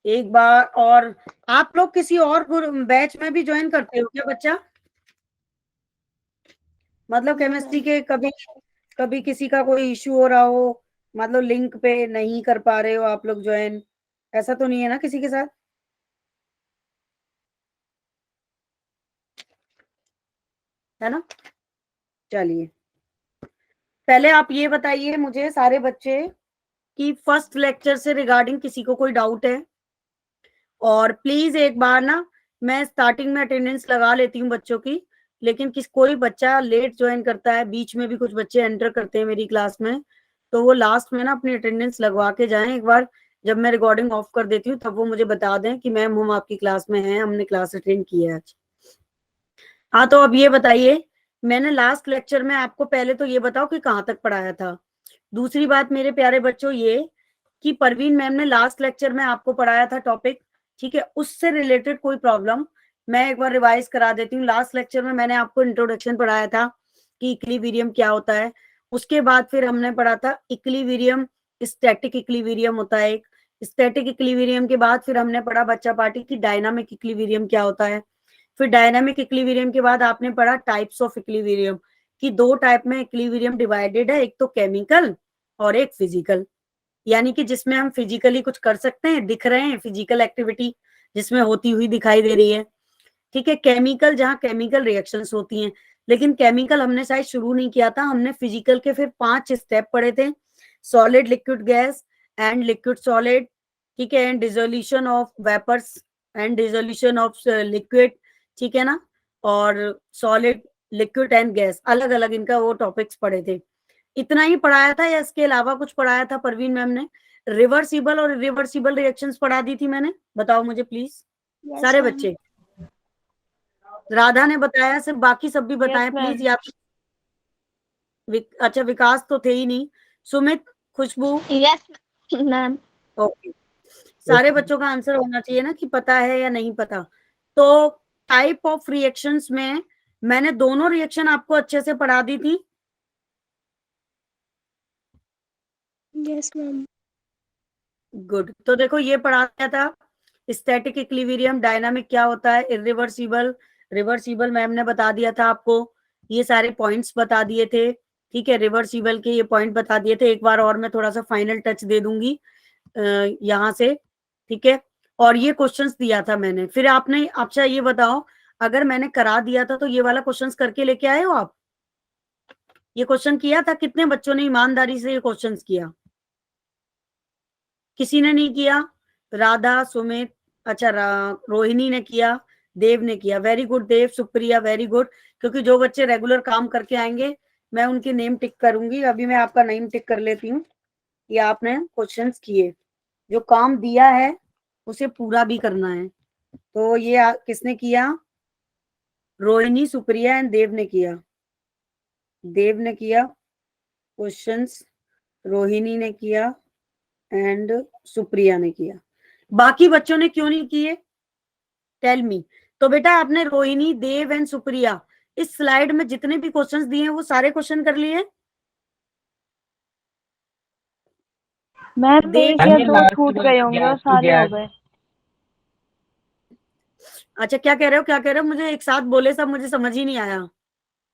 एक बार और, आप लोग किसी और बैच में भी ज्वाइन करते हो क्या बच्चा? मतलब केमिस्ट्री के कभी कभी किसी का कोई इश्यू हो रहा हो, मतलब लिंक पे नहीं कर पा रहे हो आप लोग ज्वाइन, ऐसा तो नहीं है ना किसी के साथ? है ना? चलिए, पहले आप ये बताइए मुझे सारे बच्चे कि फर्स्ट लेक्चर से रिगार्डिंग किसी को कोई डाउट है? और प्लीज एक बार ना, मैं स्टार्टिंग में अटेंडेंस लगा लेती हूँ बच्चों की, लेकिन कोई बच्चा लेट ज्वाइन करता है, बीच में भी कुछ बच्चे एंटर करते हैं मेरी क्लास में, तो वो लास्ट में ना अपनी अटेंडेंस लगवा के जाएं एक बार। जब मैं रिकॉर्डिंग ऑफ कर देती हूँ तब वो मुझे बता दें कि मैम हम आपकी क्लास में हैं, हमने क्लास अटेंड की है आज। हाँ, तो अब ये बताइए, मैंने लास्ट लेक्चर में आपको पहले तो ये बताओ कि कहाँ तक पढ़ाया था। दूसरी बात मेरे प्यारे बच्चों ये कि परवीन मैम ने लास्ट लेक्चर में आपको पढ़ाया था टॉपिक, ठीक है, उससे रिलेटेड कोई प्रॉब्लम मैं एक बार रिवाइज करा देती हूँ। लास्ट लेक्चर में मैंने आपको इंट्रोडक्शन पढ़ाया था कि इक्विलिब्रियम क्या होता है। उसके बाद फिर हमने पढ़ा था इक्विलिब्रियम, स्टैटिक इक्विलिब्रियम होता है एक। स्टैटिक इक्विलिब्रियम के बाद फिर हमने पढ़ा बच्चा पार्टी की डायनामिक इक्विलिब्रियम क्या होता है। फिर डायनामिक इक्विलिब्रियम के बाद आपने पढ़ा टाइप्स ऑफ इक्विलिब्रियम, कि दो टाइप में इक्विलिब्रियम डिवाइडेड है, एक तो केमिकल और एक फिजिकल, यानी कि जिसमें हम फिजिकली कुछ कर सकते हैं, दिख रहे हैं, फिजिकल एक्टिविटी जिसमें होती हुई दिखाई दे रही है, ठीक है। केमिकल जहाँ केमिकल रिएक्शंस होती हैं, लेकिन केमिकल हमने शायद शुरू नहीं किया था, हमने फिजिकल के फिर 5 स्टेप पढ़े थे, solid, liquid, gas and liquid solid, ठीक है, and dissolution of vapours and dissolution of liquid, ठीक है ना, और सॉलिड, लिक्विड एंड गैस, अलग अलग इनका वो टॉपिक्स पढ़े थे। इतना ही पढ़ाया था या इसके अलावा कुछ पढ़ाया था परवीन मैम ने? रिवर्सिबल और इरिवर्सिबल रिएक्शंस पढ़ा दी थी मैंने, बताओ मुझे प्लीज। सारे बच्चे? राधा ने बताया, सिर्फ बाकी सब भी बताएं प्लीज। या अच्छा, विकास तो थे ही नहीं। Sumit, Khushboo? Yes ma'am. Okay, सारे बच्चों का आंसर होना चाहिए ना कि पता है या नहीं पता। तो टाइप ऑफ रिएक्शंस में मैंने दोनों रिएक्शन आपको अच्छे से पढ़ा दी थी। Yes ma'am. गुड, तो देखो ये पढ़ा दिया था, स्टैटिक इक्विलिब्रियम, डायनामिक क्या होता है, इरिवर्सिबल, रिवर्सिबल मैम ने बता दिया था आपको, ये सारे पॉइंट्स बता दिए थे, ठीक है, रिवर्सिबल के ये पॉइंट बता दिए थे। एक बार और मैं थोड़ा सा फाइनल टच दे दूंगी यहाँ से, ठीक है। और ये क्वेश्चंस दिया था मैंने, फिर आपने, अच्छा ये बताओ, अगर मैंने करा दिया था तो ये वाला क्वेश्चंस करके लेके आए हो आप? ये क्वेश्चन किया था? कितने बच्चों ने ईमानदारी से ये क्वेश्चंस किया? किसी ने नहीं किया? राधा, सुमित, अच्छा रोहिणी ने किया, देव ने किया, वेरी गुड देव, सुप्रिया, वेरी गुड। क्योंकि जो बच्चे रेगुलर काम करके आएंगे मैं उनकी नेम टिक करूंगी। अभी मैं आपका नेम टिक कर लेती हूँ कि आपने क्वेश्चंस किए, जो काम दिया है उसे पूरा भी करना है। तो ये किसने किया? रोहिणी, सुप्रिया एंड देव ने किया। देव ने किया क्वेश्चंस, रोहिणी ने किया एंड सुप्रिया ने किया। बाकी बच्चों ने क्यों नहीं किए? Tell me. तो बेटा आपने रोहिणी, देव एंड सुप्रिया, इस स्लाइड में जितने भी क्वेश्चंस दिए हैं वो सारे क्वेश्चन कर लिए? मैम देव, एक या दो छूट गए होंगे और सारे हो गए। अच्छा क्या कह रहे हो, क्या कह रहे हो? मुझे एक साथ बोले सब, मुझे समझ ही नहीं आया।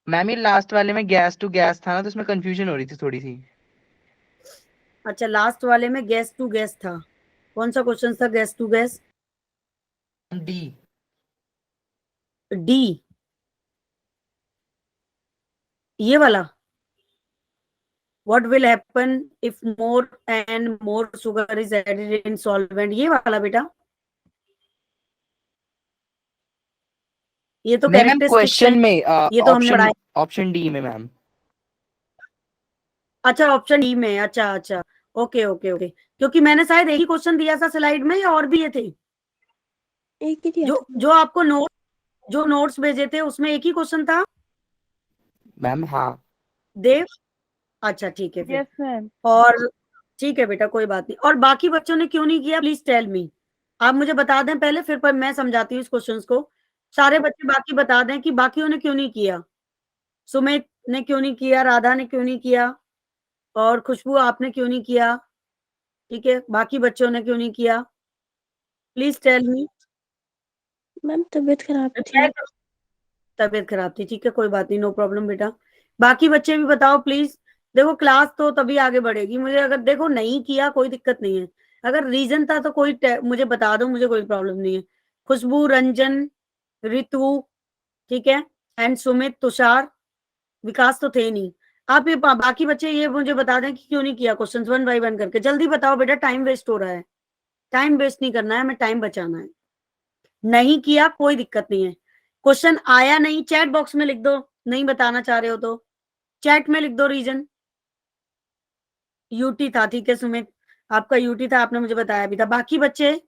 मैम ये लास्ट वाले में गैस टू गैस था ना, तो उसमें कंफ्यूजन हो रही थी थोड़ी सी। अच्छा, लास्ट वाले में गैस टू गैस था, कौन सा क्वेश्चन था gas to gas? D. D, ये वाला, what will happen if more and more sugar is added in solvent, ये वाला बेटा? ये तो नहीं मैम, कैरेक्टरिस्टिक्स है, क्वेश्चन में ये तो हमने ऑप्शन पढ़ा। ऑप्शन डी में मैम। अच्छा, ऑप्शन डी में, अच्छा अच्छा, ओके ओके ओके। क्योंकि मैंने शायद एक ही क्वेश्चन दिया था स्लाइड में या और भी ये थे? एक ही दिया था जो आपको जो नोट्स भेजे थे उसमें एक ही क्वेश्चन था मैम हाँ। देव? अच्छा ठीक है फिर। Yes ma'am. और ठीक है बेटा, कोई बात नहीं। और बाकी बच्चों ने क्यों नहीं किया, प्लीज टेल मी। आप मुझे बता दें पहले, फिर पर मैं समझाती हूँ इस क्वेश्चन को। सारे बच्चे बाकी बता दें कि बाकियों ने क्यों नहीं किया। सुमित ने क्यों नहीं किया, राधा ने क्यों नहीं किया, और खुशबू आपने क्यों नहीं किया, ठीक है, बाकी बच्चों ने क्यों नहीं किया? Please tell me. मैम तबीयत खराब थी। तबीयत खराब थी, ठीक है, कोई बात नहीं, नो प्रॉब्लम बेटा। बाकी बच्चे भी बताओ प्लीज। देखो क्लास तो तभी आगे बढ़ेगी, मुझे अगर देखो नहीं किया कोई दिक्कत नहीं है, अगर रीजन था तो कोई मुझे बता दो, मुझे कोई प्रॉब्लम नहीं है। खुशबू, रंजन, रितु, ठीक है, एंड सुमित, तुषार, विकास तो थे नहीं। आप ये बाकी बच्चे ये मुझे बता दें कि क्यों नहीं किया क्वेश्चंस 1 बाय 1 करके। जल्दी बताओ बेटा, टाइम वेस्ट हो रहा है। टाइम वेस्ट नहीं करना है, हमें टाइम बचाना है। नहीं किया कोई दिक्कत नहीं है। क्वेश्चन आया नहीं, चैट बॉक्स में लिख दो, नहीं बताना चाह रहे हो तो चैट में लिख दो रीजन। यूटी था, ठीक है सुमित, आपका यूटी था, आपने मुझे बताया भी था। बाकी बच्चे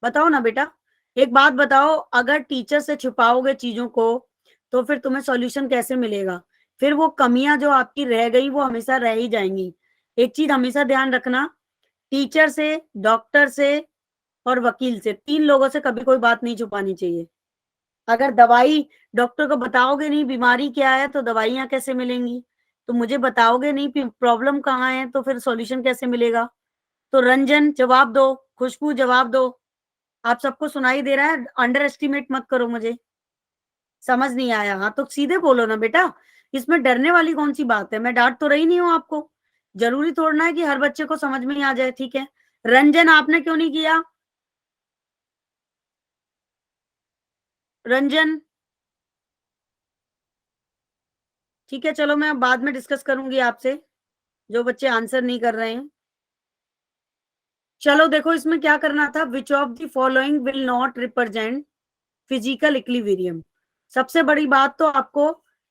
बताओ ना बेटा, एक बात बताओ, अगर टीचर से छुपाओगे चीजों को तो फिर तुम्हें सॉल्यूशन कैसे मिलेगा? फिर वो कमियां जो आपकी रह गई वो हमेशा रह ही जाएंगी। एक चीज हमेशा ध्यान रखना, टीचर से, डॉक्टर से और वकील से, 3 लोगों से कभी कोई बात नहीं छुपानी चाहिए। अगर दवाई डॉक्टर को बताओगे नहीं बीमारी क्या है तो दवाइयां कैसे मिलेंगी? तो मुझे बताओगे नहीं प्रॉब्लम कहाँ है तो फिर सॉल्यूशन कैसे मिलेगा? तो रंजन जवाब दो, खुशबू जवाब दो। आप सबको सुनाई दे रहा है? अंडर एस्टिमेट मत करो मुझे। समझ नहीं आया हाँ तो सीधे बोलो ना बेटा, इसमें डरने वाली कौन सी बात है? मैं डांट तो रही नहीं हूँ आपको। जरूरी थोड़ा है कि हर बच्चे को समझ में ही आ जाए, ठीक है। रंजन आपने क्यों नहीं किया? रंजन, ठीक है, चलो मैं बाद में डिस्कस करूंगी आपसे, जो बच्चे आंसर नहीं कर रहे हैं। चलो देखो इसमें क्या करना था, which of the following will not represent physical equilibrium. सबसे बड़ी बात तो आपको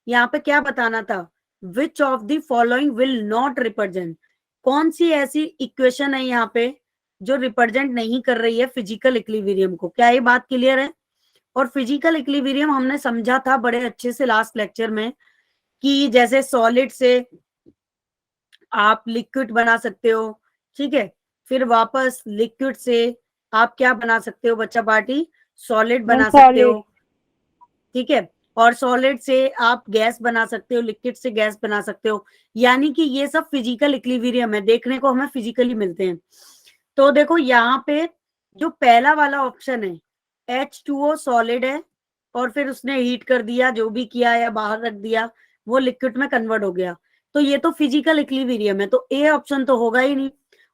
यहाँ पे क्या बताना था, which of the following will not represent, कौन सी ऐसी इक्वेशन है यहाँ पे जो रिप्रेजेंट नहीं कर रही है फिजिकल इक्विलिब्रियम को। क्या ये बात क्लियर है? और फिजिकल इक्विलिब्रियम हमने समझा था बड़े अच्छे से लास्ट लेक्चर में, कि जैसे सॉलिड से आप लिक्विड बना सकते हो, ठीक है, फिर वापस लिक्विड से आप क्या बना सकते हो बच्चा पार्टी? सॉलिड बना सकते हो, ठीक है, और सॉलिड से आप गैस बना सकते हो, लिक्विड से गैस बना सकते हो। यानी कि ये सब फिजिकल इक्विलिब्रियम है, देखने को हमें फिजिकली मिलते हैं। तो देखो यहाँ पे जो पहला वाला ऑप्शन है, H2O सॉलिड है और फिर उसने हीट कर दिया, जो भी किया या बाहर रख दिया, वो लिक्विड में कन्वर्ट हो गया, तो ये तो फिजिकल इक्विलिब्रियम है, तो ए ऑप्शन तो होगा ही नहीं।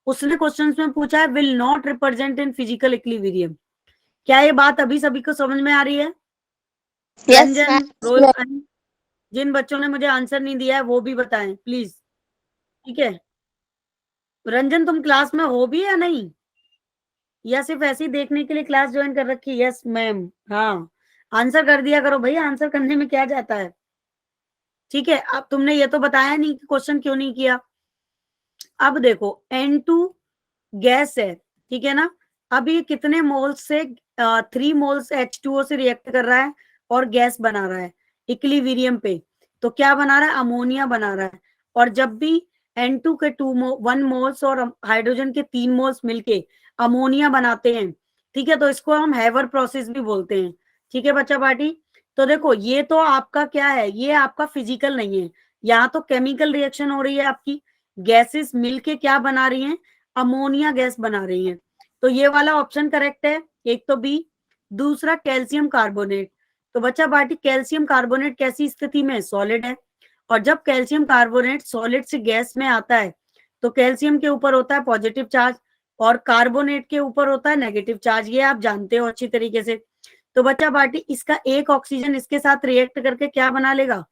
उसने क्वेश्चन में पूछा है will not represent in physical equilibrium. क्या ये बात अभी सभी को समझ में आ रही है? रंजन, रोज, जिन बच्चों ने मुझे आंसर नहीं दिया है वो भी बताएं प्लीज, ठीक है। रंजन तुम क्लास में हो भी या नहीं, या सिर्फ ऐसे ही देखने के लिए क्लास ज्वाइन कर रखी? यस मैम, हाँ, आंसर कर दिया करो भैया, आंसर करने में क्या जाता है, ठीक है। अब तुमने ये तो बताया नहीं कि क्वेश्चन क्यों नहीं किया। अब देखो N2 गैस है, ठीक है ना, अब ये कितने मोल्स से 3 मोल्स H2O से रिएक्ट कर रहा है और गैस बना रहा है इक्विलिब्रियम पे, तो क्या बना रहा है? अमोनिया बना रहा है। और जब भी N2 के 1 मोल्स और हाइड्रोजन के 3 मोल्स मिलके अमोनिया बनाते हैं, ठीक है, तो इसको हम हैवर प्रोसेस भी बोलते हैं, ठीक है बच्चा पार्टी। तो देखो ये तो आपका क्या है, ये आपका फिजिकल नहीं है, यहाँ तो केमिकल रिएक्शन हो रही है, आपकी गैसेस मिलके क्या बना रही हैं? अमोनिया गैस बना रही हैं। तो ये वाला ऑप्शन करेक्ट है, एक तो बी। दूसरा कैल्शियम कार्बोनेट, तो बच्चा पार्टी कैल्शियम कार्बोनेट कैसी स्थिति में? सॉलिड है, और जब कैल्शियम कार्बोनेट सॉलिड से गैस में आता है तो कैल्शियम के ऊपर होता है पॉजिटिव चार्ज और कार्बोनेट के ऊपर होता है नेगेटिव चार्ज, ये आप जानते हो अच्छी तरीके से। तो बच्चा पार्टी इसका एक ऑक्सीजन इसके साथ रिएक्ट करके क्या बना लेगा?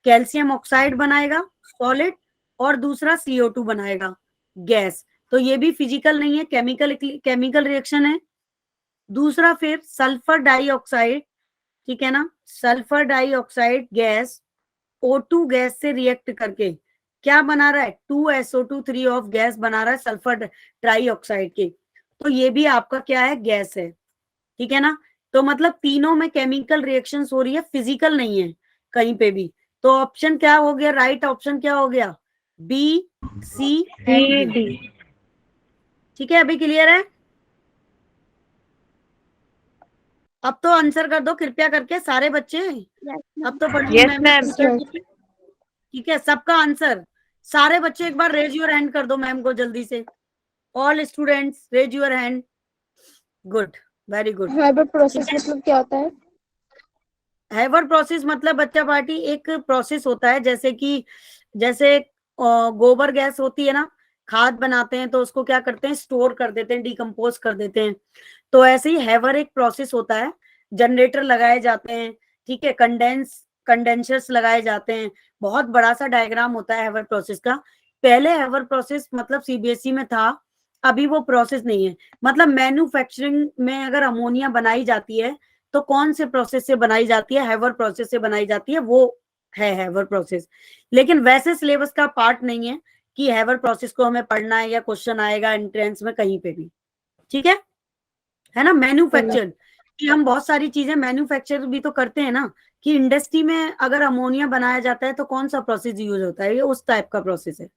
कैल्शियम ऑक्साइड बनाएगा सॉलिड, और दूसरा CO2 बनाएगा गैस। तो ये भी फिजिकल नहीं है, केमिकल रिएक्शन है। दूसरा फिर सल्फर डाइऑक्साइड, ठीक है ना, sulphur dioxide gas O2 gas से रिएक्ट करके क्या बना रहा है? 2SO2 3 ऑफ गैस बना रहा है सल्फर डाइऑक्साइड के, तो ये भी आपका क्या है? गैस है, ठीक है ना। तो मतलब तीनों में केमिकल रिएक्शंस हो रही है, फिजिकल नहीं है कहीं पे भी। तो ऑप्शन क्या हो गया? राइट ऑप्शन क्या हो गया? बी, सी एंड डी, ठीक है, अभी क्लियर है? अब तो आंसर कर दो कृपया करके सारे बच्चे, अब तो बड़ी Yes, ma'am. ठीक है, सबका आंसर, सारे बच्चे एक बार रेज योर हैंड कर दो मैम को जल्दी से। All students raise your hand. Good, very good. Haber process मतलब क्या होता है? हैवर प्रोसेस मतलब बच्चा पार्टी एक प्रोसेस होता है, जैसे गोबर गैस होती है ना, खाद बनाते हैं तो उसको क्या करते हैं, स्टोर कर देते हैं, डिकम्पोज कर देते हैं। तो ऐसे ही हैवर एक प्रोसेस होता है, जनरेटर लगाए जाते हैं, ठीक है, कंडेंसर्स लगाए जाते हैं, बहुत बड़ा सा डायग्राम होता है हैवर प्रोसेस का। पहले हैवर प्रोसेस मतलब सीबीएसई में था, अभी वो प्रोसेस नहीं है। मतलब मैन्युफैक्चरिंग में अगर अमोनिया बनाई जाती है तो कौन से प्रोसेस से बनाई जाती है, हैवर प्रोसेस से बनाई जाती है, वो है हैवर प्रोसेस। लेकिन वैसे सिलेबस का पार्ट नहीं है कि हैवर प्रोसेस को हमें पढ़ना है या क्वेश्चन आएगा एंट्रेंस में कहीं पे भी, ठीक है ना। मैन्युफैक्चर कि हम बहुत सारी चीजें मैन्युफैक्चर भी तो करते हैं ना, कि इंडस्ट्री में अगर अमोनिया बनाया जाता है तो कौन सा प्रोसेस यूज होता है, ये उस टाइप का प्रोसेस है।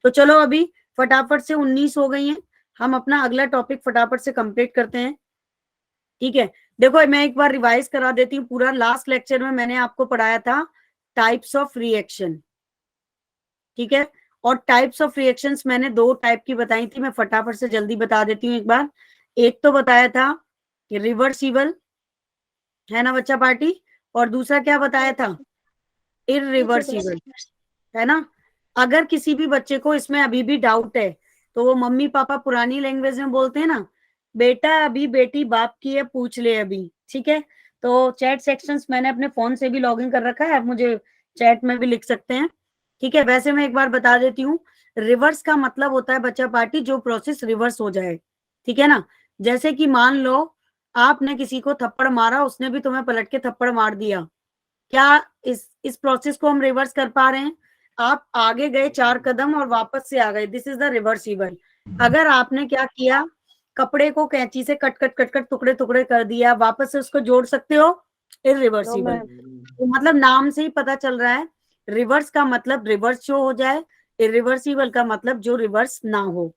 तो चलो अभी फटाफट से 19 हो गई हैं, हम अपना अगला टॉपिक फटाफट से कंप्लीट करते हैं, ठीक है। देखो मैं एक बार रिवाइज करा देती हूँ पूरा। लास्ट लेक्चर में मैंने आपको पढ़ाया था टाइप्स ऑफ रिएक्शन, ठीक है। और टाइप्स ऑफ रिएक्शंस मैंने 2 टाइप की बताई थी, मैं फटाफट से जल्दी बता देती हूँ एक बार। एक तो बताया था रिवर्सिबल, है ना बच्चा पार्टी, और दूसरा क्या बताया था, इरिवर्सिबल, है ना। अगर किसी भी बच्चे को इसमें अभी भी डाउट है तो वो मम्मी पापा पुरानी लैंग्वेज में बोलते हैं ना, बेटा अभी बेटी बाप की है पूछ ले अभी, ठीक है। तो चैट सेक्शंस मैंने अपने फोन से भी लॉगिन कर रखा है, आप मुझे चैट में भी लिख सकते हैं, ठीक है। वैसे मैं एक बार बता देती हूँ, रिवर्स का मतलब होता है बच्चा पार्टी जो प्रोसेस रिवर्स हो जाए, ठीक है ना। जैसे कि मान लो आपने किसी को थप्पड़ मारा, उसने भी तुम्हें पलट के थप्पड़ मार दिया, क्या इस प्रोसेस को हम रिवर्स कर पा रहे हैं? आप आगे गए 4 कदम और वापस से आ गए, दिस इज द रिवर्सिबल। अगर आपने क्या किया, कपड़े को कैंची से कट कट कट कट टुकड़े टुकड़े कर दिया, वापस से उसको जोड़ सकते हो, इरिवर्सिबल। तो मतलब नाम से ही पता चल रहा है, रिवर्स का मतलब रिवर्स जो हो जाए, इरिवर्सिबल का मतलब जो रिवर्स ना हो।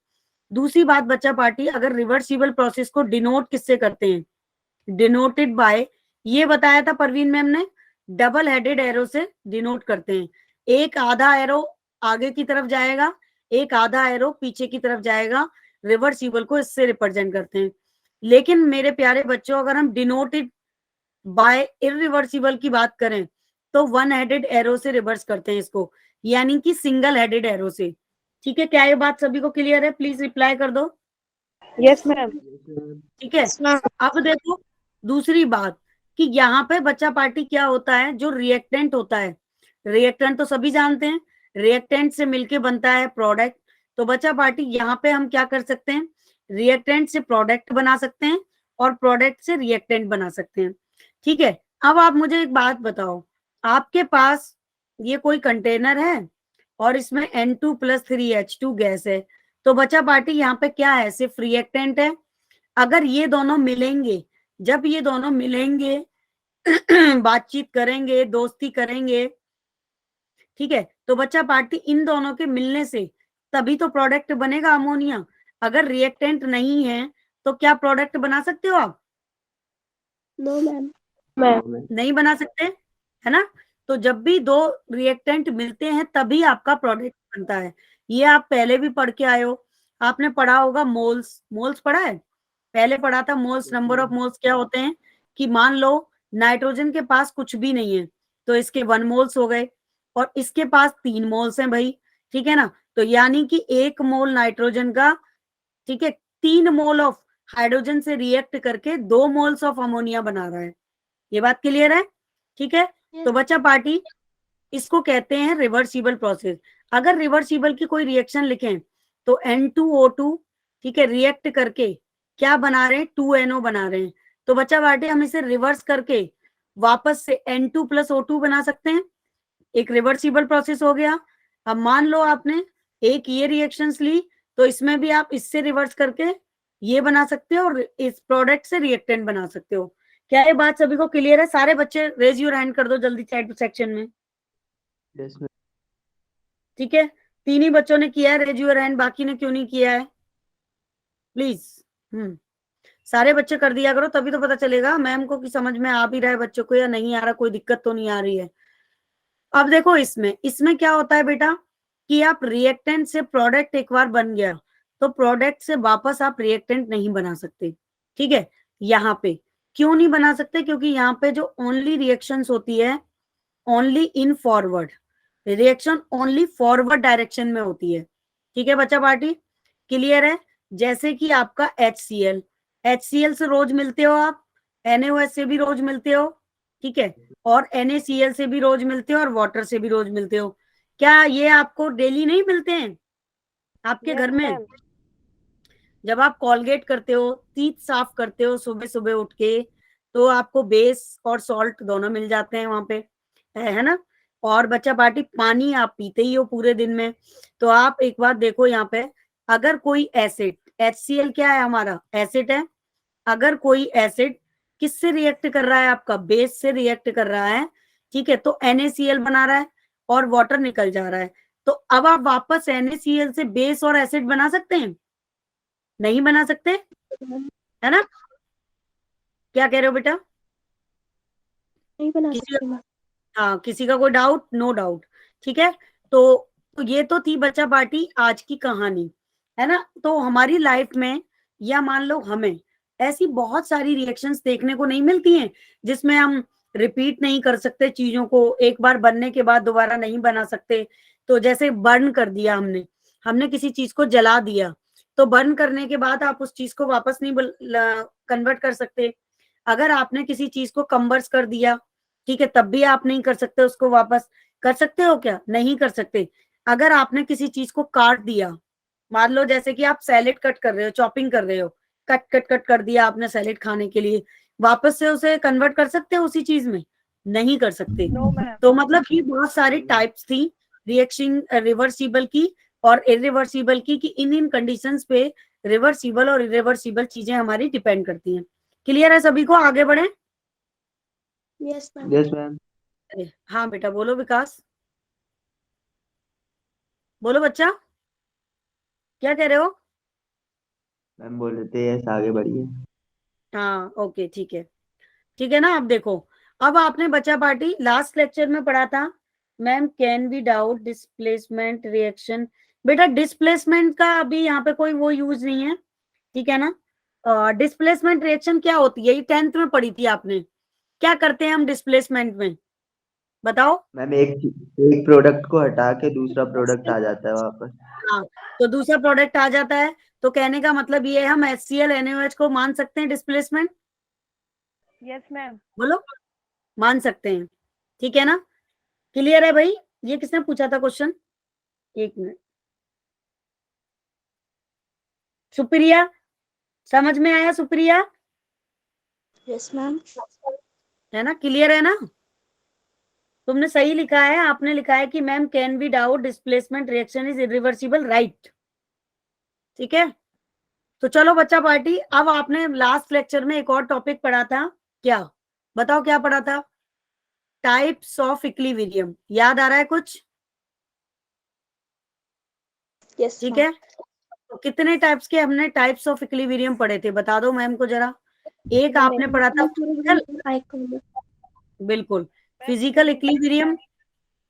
दूसरी बात बच्चा पार्टी, अगर रिवर्सिबल प्रोसेस को डिनोट किससे करते हैं, डिनोटेड बाय, ये बताया था परवीन मैम ने, डबल हेडेड एरो से डिनोट करते हैं। एक आधा एरो आगे की तरफ जाएगा, एक आधा एरो पीछे की तरफ जाएगा, रिवर्सिबल को इससे रिप्रेजेंट करते हैं। लेकिन मेरे प्यारे बच्चों, अगर हम डिनोटेड बाय इरिवर्सिबल की बात करें तो 1 हेडेड एरो से रिवर्स करते हैं इसको, यानी कि सिंगल हेडेड एरो से, ठीक है। क्या ये बात सभी को क्लियर है? प्लीज रिप्लाई कर दो। Yes ma'am. ठीक है। अब देखो दूसरी बात कि यहाँ पे बच्चा पार्टी क्या होता है, जो रिएक्टेंट होता है, रिएक्टेंट तो सभी जानते हैं, रिएक्टेंट से मिलके बनता है प्रोडक्ट। तो बच्चा पार्टी यहाँ पे हम क्या कर सकते हैं, रिएक्टेंट से प्रोडक्ट बना सकते हैं और प्रोडक्ट से रिएक्टेंट बना सकते हैं, ठीक है। अब आप मुझे एक बात बताओ, आपके पास ये कोई कंटेनर है और इसमें N2+3H2 गैस है, तो बच्चा पार्टी यहाँ पे क्या है, सिर्फ रिएक्टेंट है। अगर ये दोनों मिलेंगे, जब ये दोनों मिलेंगे बातचीत करेंगे, दोस्ती करेंगे, ठीक है, तो बच्चा पार्टी इन दोनों के मिलने से तभी तो प्रोडक्ट बनेगा अमोनिया। अगर रिएक्टेंट नहीं है तो क्या प्रोडक्ट बना सकते हो आप? No ma'am. नहीं बना सकते, है ना। तो जब भी 2 रिएक्टेंट मिलते हैं तभी आपका प्रोडक्ट बनता है। ये आप पहले भी पढ़ के आए हो, आपने पढ़ा होगा मोल्स, मोल्स पढ़ा है, पहले पढ़ा था मोल्स, नंबर ऑफ मोल्स क्या होते हैं, कि मान लो नाइट्रोजन के पास कुछ भी नहीं है तो इसके 1 मोल्स हो गए, और इसके पास 3 मोल्स हैं भाई, ठीक है ना। तो यानी कि 1 मोल नाइट्रोजन का, ठीक है, 3 मोल ऑफ हाइड्रोजन से रिएक्ट करके 2 मोल्स ऑफ अमोनिया बना रहा है। ये बात क्लियर है? ठीक है। तो बच्चा पार्टी इसको कहते हैं रिवर्सिबल प्रोसेस। अगर रिवर्सिबल की कोई रिएक्शन लिखें तो N2O2, ठीक है, रिएक्ट करके क्या बना रहे हैं, 2NO बना रहे हैं। तो बच्चा पार्टी हम इसे रिवर्स करके वापस से N2+O2 बना सकते हैं, एक रिवर्सिबल प्रोसेस हो गया। अब मान लो आपने एक ये रिएक्शंस ली तो इसमें भी आप इससे रिवर्स करके ये बना सकते हो और इस प्रोडक्ट से रिएक्टेंट बना सकते हो। क्या ये बात सभी को क्लियर है? सारे बच्चे रेज योर हैंड कर दो जल्दी चैट सेक्शन में, यस मैम। ठीक है। 3 ही बच्चों ने किया है रेज योर हैंड, बाकी ने क्यों नहीं किया है? प्लीज सारे बच्चे कर दिया करो, तभी तो पता चलेगा मैम को कि समझ में आ भी रहा है बच्चों को या नहीं आ रहा, कोई दिक्कत तो नहीं आ रही है। अब देखो इसमें क्या होता है बेटा, कि आप रिएक्टेंट से प्रोडक्ट एक बार बन गया तो प्रोडक्ट से वापस आप रिएक्टेंट नहीं बना सकते। ठीक है, यहाँ पे क्यों नहीं बना सकते? क्योंकि यहाँ पे जो ओनली रिएक्शंस होती है only in forward, reaction only forward direction में होती है। ठीक है बच्चा पार्टी, क्लियर है? जैसे कि आपका HCl, HCl से रोज मिलते हो आप, NaOH से भी रोज मिलते हो, ठीक है, और NaCl से भी रोज मिलते हो और वाटर से भी रोज मिलते हो। क्या ये आपको डेली नहीं मिलते हैं आपके घर में? जब आप कॉलगेट करते हो, टीथ साफ करते हो सुबह सुबह उठ के, तो आपको बेस और सॉल्ट दोनों मिल जाते हैं वहां पे, है ना? और बच्चा पार्टी पानी आप पीते ही हो पूरे दिन में, तो आप एक बार देखो यहाँ पे, अगर कोई एसिड, HCl क्या है हमारा? एसिड है। अगर कोई एसिड किससे रिएक्ट कर रहा है? आपका बेस से रिएक्ट कर रहा है, ठीक है, तो NaCl बना रहा है और वाटर निकल जा रहा है। तो अब आप वापस NaCl से बेस और एसिड बना सकते हैं? नहीं बना सकते, है ना? क्या कह रहे हो बेटा? नहीं बना किसी सकते मैम। हाँ, किसी का कोई डाउट? नो डाउट, ठीक है। तो ये तो थी बच्चा पार्टी आज की कहानी, है ना? तो हमारी लाइफ में, या मान लो हमें ऐसी बहुत सारी रिएक्शंस देखने को नहीं मिलती हैं जिसमें हम रिपीट नहीं कर सकते चीजों को, एक बार बनने के बाद दोबारा नहीं बना सकते। तो जैसे बर्न कर दिया हमने, हमने किसी चीज को जला दिया, तो बर्न करने के बाद आप उस चीज को वापस नहीं कन्वर्ट कर सकते। अगर आपने किसी चीज को कंबर्स कर दिया, ठीक है, तब भी आप नहीं कर सकते उसको वापस। कर सकते हो क्या? नहीं कर सकते। अगर आपने किसी चीज को काट दिया, मान लो जैसे कि आप सैलेड कट कर रहे हो, चॉपिंग कर रहे हो, कट कट कट कर दिया आपने सैलेड खाने के लिए, वापस से उसे कन्वर्ट कर सकते हो उसी चीज में? नहीं कर सकते। तो मतलब कि बहुत सारी टाइप्स थी रिएक्शन रिवर्सिबल की और इरिवर्सिबल की, कि इन इन कंडीशंस पे रिवर्सिबल और इरिवर्सिबल चीजें हमारी डिपेंड करती हैं। क्लियर है सभी को? आगे बढ़े? Yes ma'am. Yes ma'am. हाँ बेटा, बोलो विकास, बोलो बच्चा, क्या कह रहे हो? मैम बोल रहे थे यस, आगे बढ़िए। हाँ ओके, ठीक है, ठीक है ना? अब देखो, अब आपने बच्चा पार्टी लास्ट लेक्चर में पढ़ा था, ma'am can be doubt displacement reaction. बेटा डिस्प्लेसमेंट का अभी यहाँ पे कोई वो यूज नहीं है, ठीक है ना? डिस्प्लेसमेंट रिएक्शन क्या होती है? ये 10th में पढ़ी थी आपने। क्या करते हैं हम डिस्प्लेसमेंट में, बताओ? मैम एक प्रोडक्ट को हटा के दूसरा प्रोडक्ट आ जाता है वापस। हाँ, तो दूसरा प्रोडक्ट आ जाता है, तो कहने का मतलब ये है हम HCl NaOH को मान सकते हैं डिस्प्लेसमेंट? Yes ma'am. बोलो, मान सकते हैं, ठीक है ना? क्लियर है भाई? ये किसने पूछा था क्वेश्चन? एक मिनट, सुप्रिया, समझ में आया सुप्रिया? Yes ma'am. है ना? क्लियर है ना? तुमने सही लिखा है, आपने लिखा है कि ma'am can be doubt displacement reaction is irreversible, right? ठीक है, तो चलो बच्चा पार्टी, अब आपने लास्ट लेक्चर में एक और टॉपिक पढ़ा था, क्या बताओ क्या पढ़ा था? टाइप्स ऑफ इक्विलिब्रियम, याद आ रहा है कुछ? यस ठीक मैम। है, तो कितने टाइप्स के हमने टाइप्स ऑफ इक्विलिब्रियम पढ़े थे, बता दो मैम को जरा। एक आपने पढ़ा था फिजिकल, बिल्कुल, फिजिकल इक्विलिब्रियम,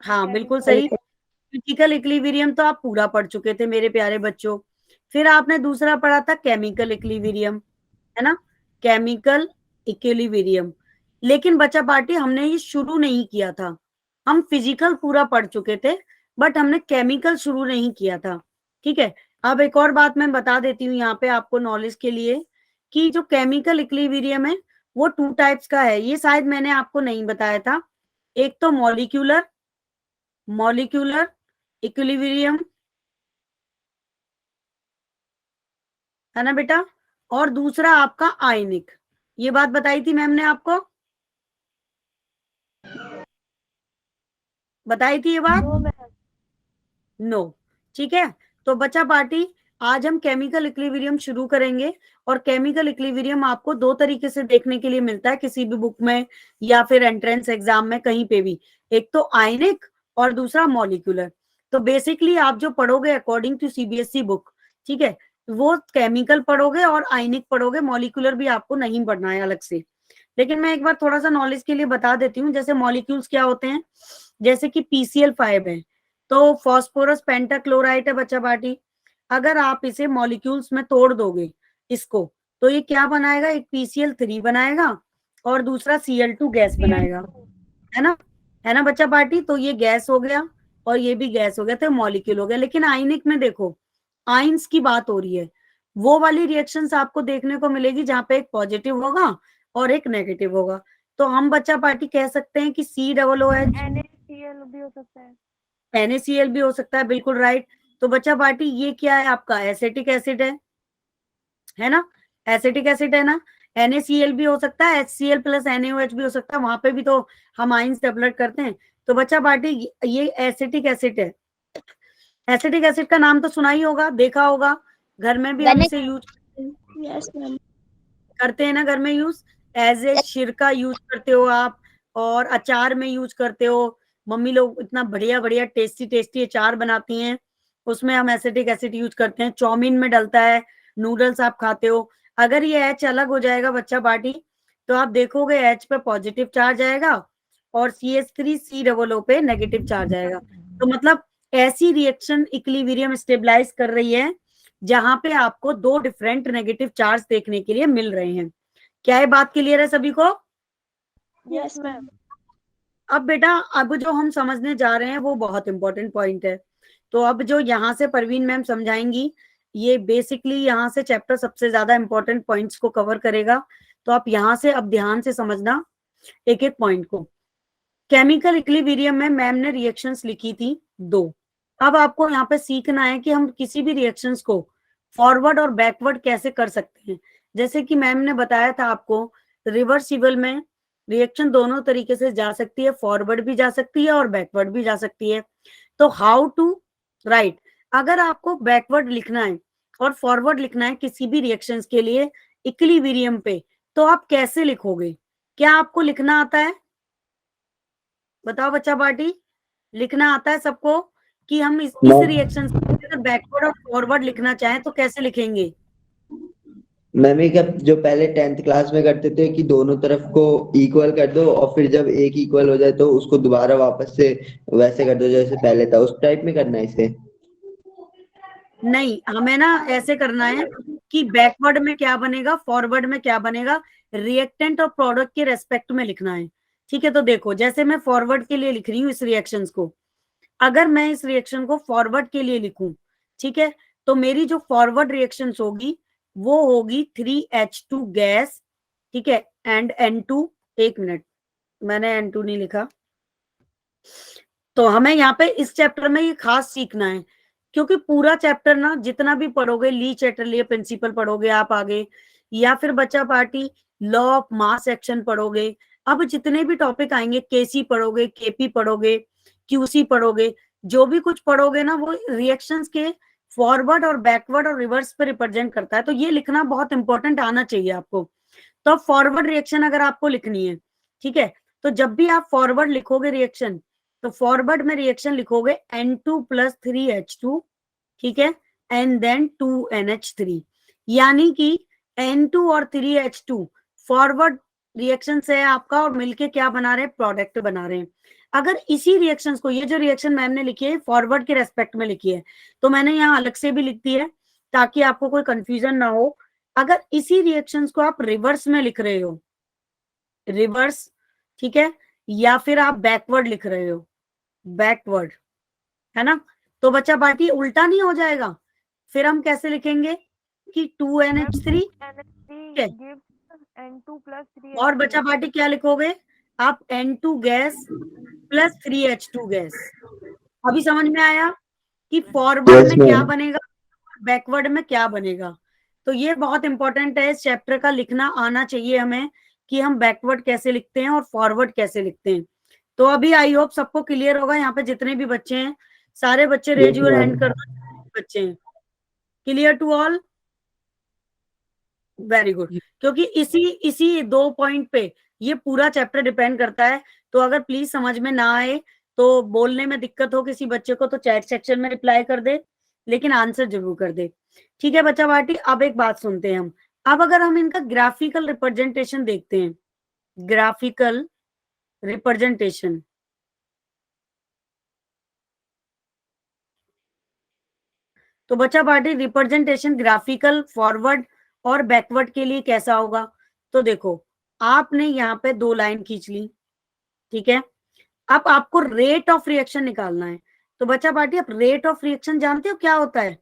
हाँ बिल्कुल सही, फिजिकल इक्विलिब्रियम तो आप पूरा पढ़ चुके थे मेरे प्यारे बच्चों। फिर आपने दूसरा पढ़ा था केमिकल इक्विलिब्रियम, है ना? केमिकल इक्विलिब्रियम, लेकिन बच्चा पार्टी हमने ये शुरू नहीं किया था, हम फिजिकल पूरा पढ़ चुके थे, बट हमने केमिकल शुरू नहीं किया था, ठीक है? अब एक और बात मैं बता देती हूँ यहाँ पे आपको नॉलेज के लिए, कि जो केमिकल इक्विलिब्रियम है वो 2 टाइप्स का है, ये शायद मैंने आपको नहीं बताया था। एक तो मॉलिक्यूलर, मॉलिक्यूलर इक्विलिब्रियम, है ना बेटा? और दूसरा आपका आयनिक, ये बात बताई थी मैम ने आपको, बताई थी ये बात? नो, ठीक है। तो बच्चा पार्टी, आज हम केमिकल इक्विलिब्रियम शुरू करेंगे, और केमिकल इक्विलिब्रियम आपको 2 तरीके से देखने के लिए मिलता है किसी भी बुक में या फिर एंट्रेंस एग्जाम में कहीं पे भी, एक तो आयनिक और दूसरा मॉलिक्यूलर। तो बेसिकली आप जो पढ़ोगे अकॉर्डिंग टू CBSE बुक, ठीक है, वो केमिकल पढ़ोगे और आयनिक पढ़ोगे, मॉलिक्यूलर भी आपको नहीं पढ़ना है अलग से। लेकिन मैं एक बार थोड़ा सा नॉलेज के लिए बता देती हूँ, जैसे मॉलिक्यूल्स क्या होते हैं, जैसे कि PCl5 है, तो फॉस्फोरस पेंटाक्लोराइड है बच्चा पार्टी। अगर आप इसे मॉलिक्यूल्स में तोड़ दोगे इसको, तो ये क्या बनाएगा, एक PCl3 बनाएगा और दूसरा Cl2 गैस बनाएगा, है ना बच्चा पार्टी। तो ये गैस हो गया और ये भी गैस हो गया, तो मॉलिक्यूल हो गया। लेकिन आयनिक में देखो, आइंस की बात हो रही है, वो वाली रिएक्शंस आपको देखने को मिलेगी जहां पे एक पॉजिटिव होगा और एक नेगेटिव होगा। तो हम बच्चा पार्टी कह सकते हैं कि COOH, NaCl भी हो सकता है। NaCl भी हो सकता है, बिल्कुल राइट। तो बच्चा पार्टी ये क्या है आपका, एसिटिक एसिड है ना, एसिटिक एसिड है ना। NaCl भी हो सकता है, HCl प्लस NaOH भी हो सकता है, वहां पे भी तो हम आइंस डेवलप करते हैं। तो बच्चा पार्टी ये एसिटिक एसिड है। एसिटिक एसिड का नाम तो सुना ही होगा, देखा होगा, घर में भी हम इसे यूज यस मैम। करते हैं ना, घर में यूज एज ए सिरका यूज करते हो आप, और अचार में यूज करते हो। मम्मी लोग इतना बढ़िया बढ़िया टेस्टी टेस्टी अचार बनाती हैं, उसमें हम एसिटिक एसिड यूज करते हैं। चाउमीन में डलता है, नूडल्स आप खाते हो। अगर ये एच अलग हो जाएगा बच्चा पार्टी, तो आप देखोगे एच पे पॉजिटिव चार्ज आएगा और CH3COO पे नेगेटिव चार्ज आएगा। तो मतलब ऐसी रिएक्शन इक्विलिब्रियम स्टेबलाइज कर रही है जहां पे आपको दो डिफरेंट नेगेटिव चार्ज देखने के लिए मिल रहे हैं। क्या ये बात क्लियर है सभी को? Yes ma'am. अब बेटा, अब जो हम समझने जा रहे हैं वो बहुत इंपॉर्टेंट पॉइंट है। तो अब जो यहाँ से परवीन मैम समझाएंगी, ये बेसिकली यहाँ से चैप्टर सबसे ज्यादा इंपॉर्टेंट पॉइंट्स को कवर करेगा। तो आप यहाँ से अब ध्यान से समझना एक एक पॉइंट को। केमिकल इक्विलिब्रियम में मैम ने रिएक्शंस लिखी थी 2। अब आपको यहाँ पे सीखना है कि हम किसी भी रिएक्शंस को फॉरवर्ड और बैकवर्ड कैसे कर सकते हैं। जैसे कि मैम ने बताया था आपको, रिवर्सिबल में रिएक्शन दोनों तरीके से जा सकती है, फॉरवर्ड भी जा सकती है और बैकवर्ड भी जा सकती है। तो हाउ टू राइट, अगर आपको बैकवर्ड लिखना है और फॉरवर्ड लिखना है किसी भी रिएक्शंस के लिए इक्विलिब्रियम पे, तो आप कैसे लिखोगे? क्या आपको लिखना आता है? बताओ बच्चा पार्टी, लिखना आता है सबको कि हम इस रिएक्शन से बैकवर्ड और फॉरवर्ड लिखना चाहें तो कैसे लिखेंगे? मैम क्या जो पहले 10th क्लास में करते थे कि दोनों तरफ को इक्वल कर दो और फिर जब एक इक्वल हो जाए तो उसको दोबारा वापस से वैसे कर दो जैसे पहले था, उस टाइप में करना है इसे? नहीं, हमें ना ऐसे करना है कि बैकवर्ड में क्या बनेगा, फॉरवर्ड में क्या बनेगा, रिएक्टेंट और प्रोडक्ट के रेस्पेक्ट में लिखना है। ठीक है, तो देखो जैसे मैं फॉरवर्ड के लिए लिख रही हूँ इस रिएक्शन को, अगर मैं इस रिएक्शन को फॉरवर्ड के लिए लिखूं, ठीक है, तो मेरी जो फॉरवर्ड रिएक्शन होगी वो होगी 3H2 गैस, ठीक है, एंड N2। एक मिनट, मैंने N2 नहीं लिखा। तो हमें यहाँ पे इस चैप्टर में ये खास सीखना है, क्योंकि पूरा चैप्टर ना जितना भी पढ़ोगे, ली चैटरले प्रिंसिपल पढ़ोगे आप आगे, या फिर बच्चा party law of mass action पढ़ोगे, अब जितने भी टॉपिक आएंगे, केसी पढ़ोगे, केपी पढ़ोगे, क्यूसी पढ़ोगे, जो भी कुछ पढ़ोगे ना वो रिएक्शंस के फॉरवर्ड और बैकवर्ड और रिवर्स पे रिप्रेजेंट करता है। तो ये लिखना बहुत इंपॉर्टेंट आना चाहिए आपको। तो फॉरवर्ड रिएक्शन अगर आपको लिखनी है, ठीक है, तो जब भी आप फॉरवर्ड लिखोगे रिएक्शन, तो फॉरवर्ड में रिएक्शन लिखोगे N2 प्लस 3H2, ठीक है, एंड देन 2NH3, यानी कि N2 और 3H2 फॉरवर्ड रिएक्शन है आपका, और मिलके क्या बना रहे हैं, प्रोडक्ट बना रहे हैं। अगर इसी रिएक्शन को, ये जो रिएक्शन मैम ने लिखी है फॉरवर्ड के रेस्पेक्ट में लिखी है, तो मैंने यहाँ अलग से भी लिख दी है ताकि आपको कोई कंफ्यूजन ना हो। अगर इसी रिएक्शंस को आप रिवर्स में लिख रहे हो, रिवर्स, ठीक है, या फिर आप बैकवर्ड लिख रहे हो, बैकवर्ड, है ना, तो बच्चा पार्टी उल्टा नहीं हो जाएगा। फिर हम कैसे लिखेंगे कि 2NH3, ठीक है, N2 प्लस 3 और बच्चा पार्टी क्या लिखोगे आप, N2 gas plus 3H2 gas. अभी समझ में आया कि फॉरवर्ड यस में क्या मैम। बनेगा, बैकवर्ड में क्या बनेगा। तो ये बहुत इंपॉर्टेंट है, इस चैप्टर का लिखना आना चाहिए हमें कि हम बैकवर्ड कैसे लिखते हैं और फॉरवर्ड कैसे लिखते हैं। तो अभी आई होप सबको क्लियर होगा, यहाँ पे जितने भी बच्चे हैं सारे बच्चे रेज यस योर हैंड कर मैम। दो, बच्चे हैं clear to all, very good. क्योंकि इसी इसी 2 पॉइंट पे ये पूरा चैप्टर डिपेंड करता है। तो अगर प्लीज समझ में ना आए, तो बोलने में दिक्कत हो किसी बच्चे को, तो चैट सेक्शन में रिप्लाई कर दे, लेकिन आंसर जरूर कर दे। ठीक है बच्चा पार्टी, अब एक बात सुनते हैं हम। अब अगर हम इनका ग्राफिकल रिप्रेजेंटेशन देखते हैं, ग्राफिकल रिप्रेजेंटेशन, तो बच्चा पार्टी रिप्रेजेंटेशन ग्राफिकल फॉरवर्ड और बैकवर्ड के लिए कैसा होगा? तो देखो आपने यहाँ पे 2 लाइन खींच ली, ठीक है। अब आपको रेट ऑफ रिएक्शन निकालना है। तो बच्चा पार्टी आप रेट ऑफ रिएक्शन जानते हो क्या होता है?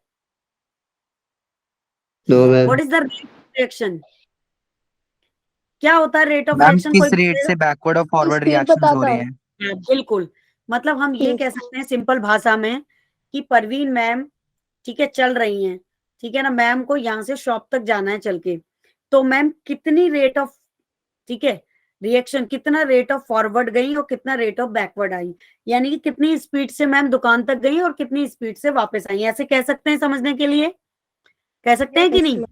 No ma'am. What is the rate of reaction? क्या होता है रेट ऑफ मैम रिएक्शन? किस रेट से बैकवर्ड और फॉरवर्ड रिएक्शंस हो रहे हैं? हाँ, बिल्कुल। मतलब हम ये कह सकते हैं सिंपल भाषा में कि परवीन मैम, ठीक है, चल रही हैं, ठीक है ना, मैम को यहाँ से शॉप तक जाना है चल के, तो मैम कितनी रेट ऑफ, ठीक है, रिएक्शन, कितना रेट ऑफ फॉरवर्ड गई और कितना रेट ऑफ बैकवर्ड आई, यानी कि कितनी स्पीड से मैम दुकान तक गई और कितनी स्पीड से वापस आई, ऐसे कह सकते हैं समझने के लिए, कह सकते हैं कि नहीं,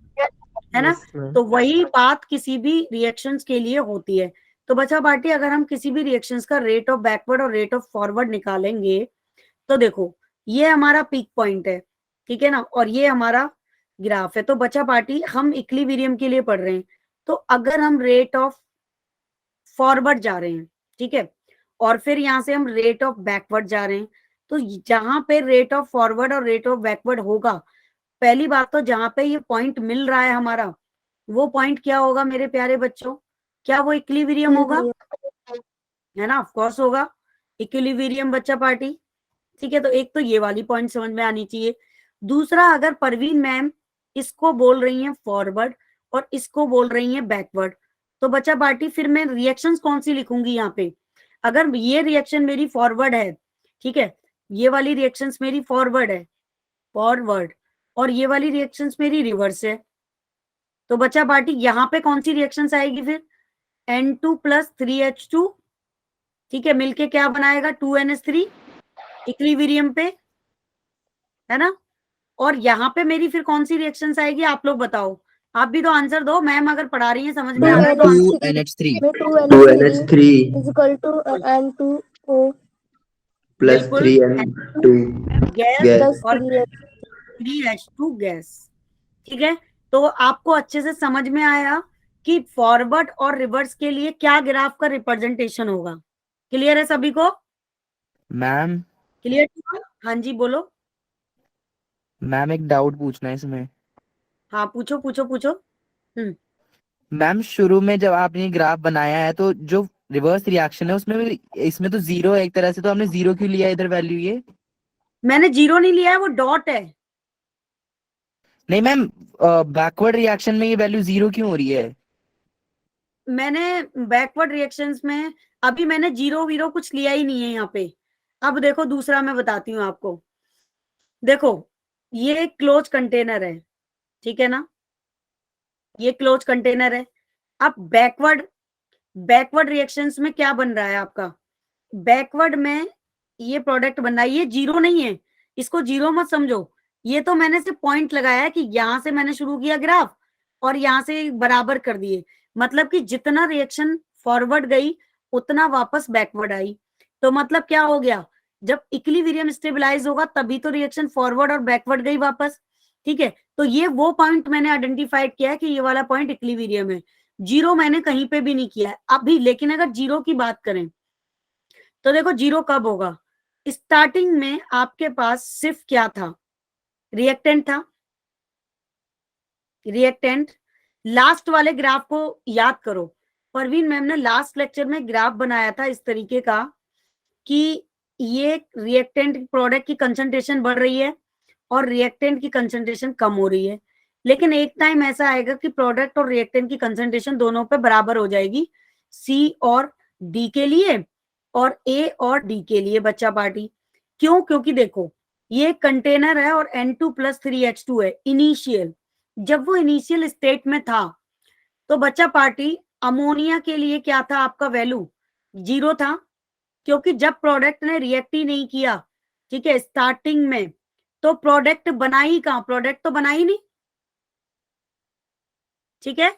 है ना? तो वही बात किसी भी रिएक्शंस के लिए होती है। तो बच्चा पार्टी अगर हम किसी भी रिएक्शंस का रेट ऑफ बैकवर्ड और रेट ऑफ फॉरवर्ड निकालेंगे तो देखो ये हमारा पीक पॉइंट है, ठीक है ना, और ये हमारा ग्राफ है। तो बच्चा पार्टी हम इक्विलिब्रियम के लिए पढ़ रहे हैं, तो अगर हम रेट ऑफ फॉरवर्ड जा रहे हैं, ठीक है, और फिर यहाँ से हम रेट ऑफ बैकवर्ड जा रहे हैं, तो जहां पे रेट ऑफ फॉरवर्ड और रेट ऑफ बैकवर्ड होगा, पहली बात तो जहां पे ये पॉइंट मिल रहा है हमारा, वो पॉइंट क्या होगा मेरे प्यारे बच्चों? क्या वो इक्विलिब्रियम होगा? है ना, ऑफ कोर्स होगा इक्विलिब्रियम बच्चा पार्टी, ठीक है। तो एक तो ये वाली पॉइंट समझ में आनी चाहिए। दूसरा, अगर परवीन मैम इसको बोल रही हैं फॉरवर्ड और इसको बोल रही हैं बैकवर्ड, तो बच्चा पार्टी फिर मैं रिएक्शंस कौन सी लिखूंगी यहाँ पे? अगर ये रिएक्शन मेरी फॉरवर्ड है, ठीक है, ये वाली रिएक्शंस मेरी फॉरवर्ड है, फॉरवर्ड, और ये वाली रिएक्शंस मेरी रिवर्स है, तो बच्चा पार्टी यहाँ पे कौन सी रिएक्शंस आएगी फिर? N2 प्लस 3H2, ठीक है, मिलके क्या बनाएगा? 2NH3 इक्विलिब्रियम पे, है ना। और यहाँ पे मेरी फिर कौन सी रिएक्शंस आएगी आप लोग बताओ, आप भी तो आंसर दो, मैम अगर पढ़ा रही है समझ में आ रहा है तो 2NH3 2NH3 equal to N2O plus बिल्कुल 3N2 गैस गैस। और 3H2 गैस, ठीक है। तो आपको अच्छे से समझ में आया कि फॉरवर्ड और रिवर्स के लिए क्या ग्राफ का रिप्रेजेंटेशन होगा। क्लियर है सभी को? Ma'am clear? हाँ जी बोलो। मैम एक डाउट पूछना है इसमें। हाँ पूछो पूछो पूछो। मैम शुरू में जब आपने ये ग्राफ बनाया है तो जो रिवर्स रिएक्शन है उसमें इसमें तो जीरो है एक तरह से, तो हमने जीरो क्यों लिया इधर वैल्यू? ये मैंने जीरो नहीं लिया है, वो डॉट है। नहीं मैम, बैकवर्ड रिएक्शन में ये वैल्यू जीरो क्यों हो रही है? मैंने बैकवर्ड रिएक्शंस में अभी मैंने जीरो वीरो कुछ लिया ही नहीं है यहाँ पे। अब देखो दूसरा मैं बताती हूँ आपको, देखो ये एक क्लोज कंटेनर है, ठीक है ना, ये क्लोज कंटेनर है। अब बैकवर्ड रिएक्शंस में क्या बन रहा है आपका? बैकवर्ड में ये प्रोडक्ट बन रहा है, ये जीरो नहीं है, इसको जीरो मत समझो, ये तो मैंने सिर्फ पॉइंट लगाया है कि यहां से मैंने शुरू किया ग्राफ और यहां से बराबर कर दिए, मतलब कि जितना रिएक्शन फॉरवर्ड गई उतना वापस बैकवर्ड आई। तो मतलब क्या हो गया, जब इक्विलिब्रियम स्टेबलाइज होगा तभी तो रिएक्शन फॉरवर्ड और बैकवर्ड गई वापस, ठीक है। तो ये वो पॉइंट मैंने आइडेंटिफाइड किया है कि ये वाला पॉइंट इक्विलिब्रियम है, जीरो मैंने कहीं पे भी नहीं किया है अभी। लेकिन अगर जीरो की बात करें तो देखो जीरो कब होगा? स्टार्टिंग में आपके पास सिर्फ क्या था? रिएक्टेंट था, रिएक्टेंट। लास्ट वाले ग्राफ को याद करो, परवीन मैम ने लास्ट लेक्चर में ग्राफ बनाया था इस तरीके का कि ये रिएक्टेंट प्रोडक्ट की कंसंट्रेशन बढ़ रही है और रिएक्टेंट की कंसंट्रेशन कम हो रही है, लेकिन एक टाइम ऐसा आएगा कि प्रोडक्ट और रिएक्टेंट की कंसंट्रेशन दोनों पे बराबर हो जाएगी, सी और डी के लिए और ए और डी के लिए बच्चा पार्टी। क्यों? क्योंकि देखो ये कंटेनर है और N2 प्लस 3H2 है इनिशियल, जब वो इनिशियल स्टेट में था तो बच्चा पार्टी अमोनिया के लिए क्या था आपका वैल्यू? जीरो था, क्योंकि जब प्रोडक्ट ने रिएक्ट ही नहीं किया, ठीक है, स्टार्टिंग में, तो प्रोडक्ट बना ही कहां? प्रोडक्ट तो बना ही नहीं, ठीक है।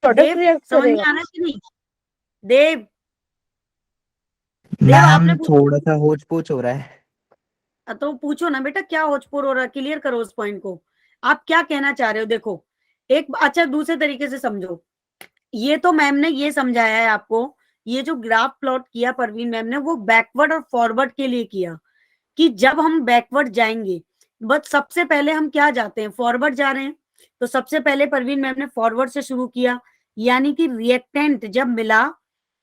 देव समझ में आ रहा है कि नहीं? देव आपने मैम थोड़ा सा होच पोच हो रहा है। तो पूछो ना बेटा क्या होचपोर हो रहा है, क्लियर करो उस पॉइंट को, आप क्या कहना चाह रहे हो? देखो एक अच्छा दूसरे तरीके से समझो, ये तो मैम ने ये समझाया है आपको, ये जो ग्राफ प्लॉट किया परवीन मैम ने वो बैकवर्ड और फॉरवर्ड के लिए किया, कि जब हम बैकवर्ड जाएंगे, बट सबसे पहले हम क्या जाते हैं, फॉरवर्ड जा रहे हैं। तो सबसे पहले परवीन मैम ने फॉरवर्ड से शुरू किया, यानी कि रिएक्टेंट जब मिला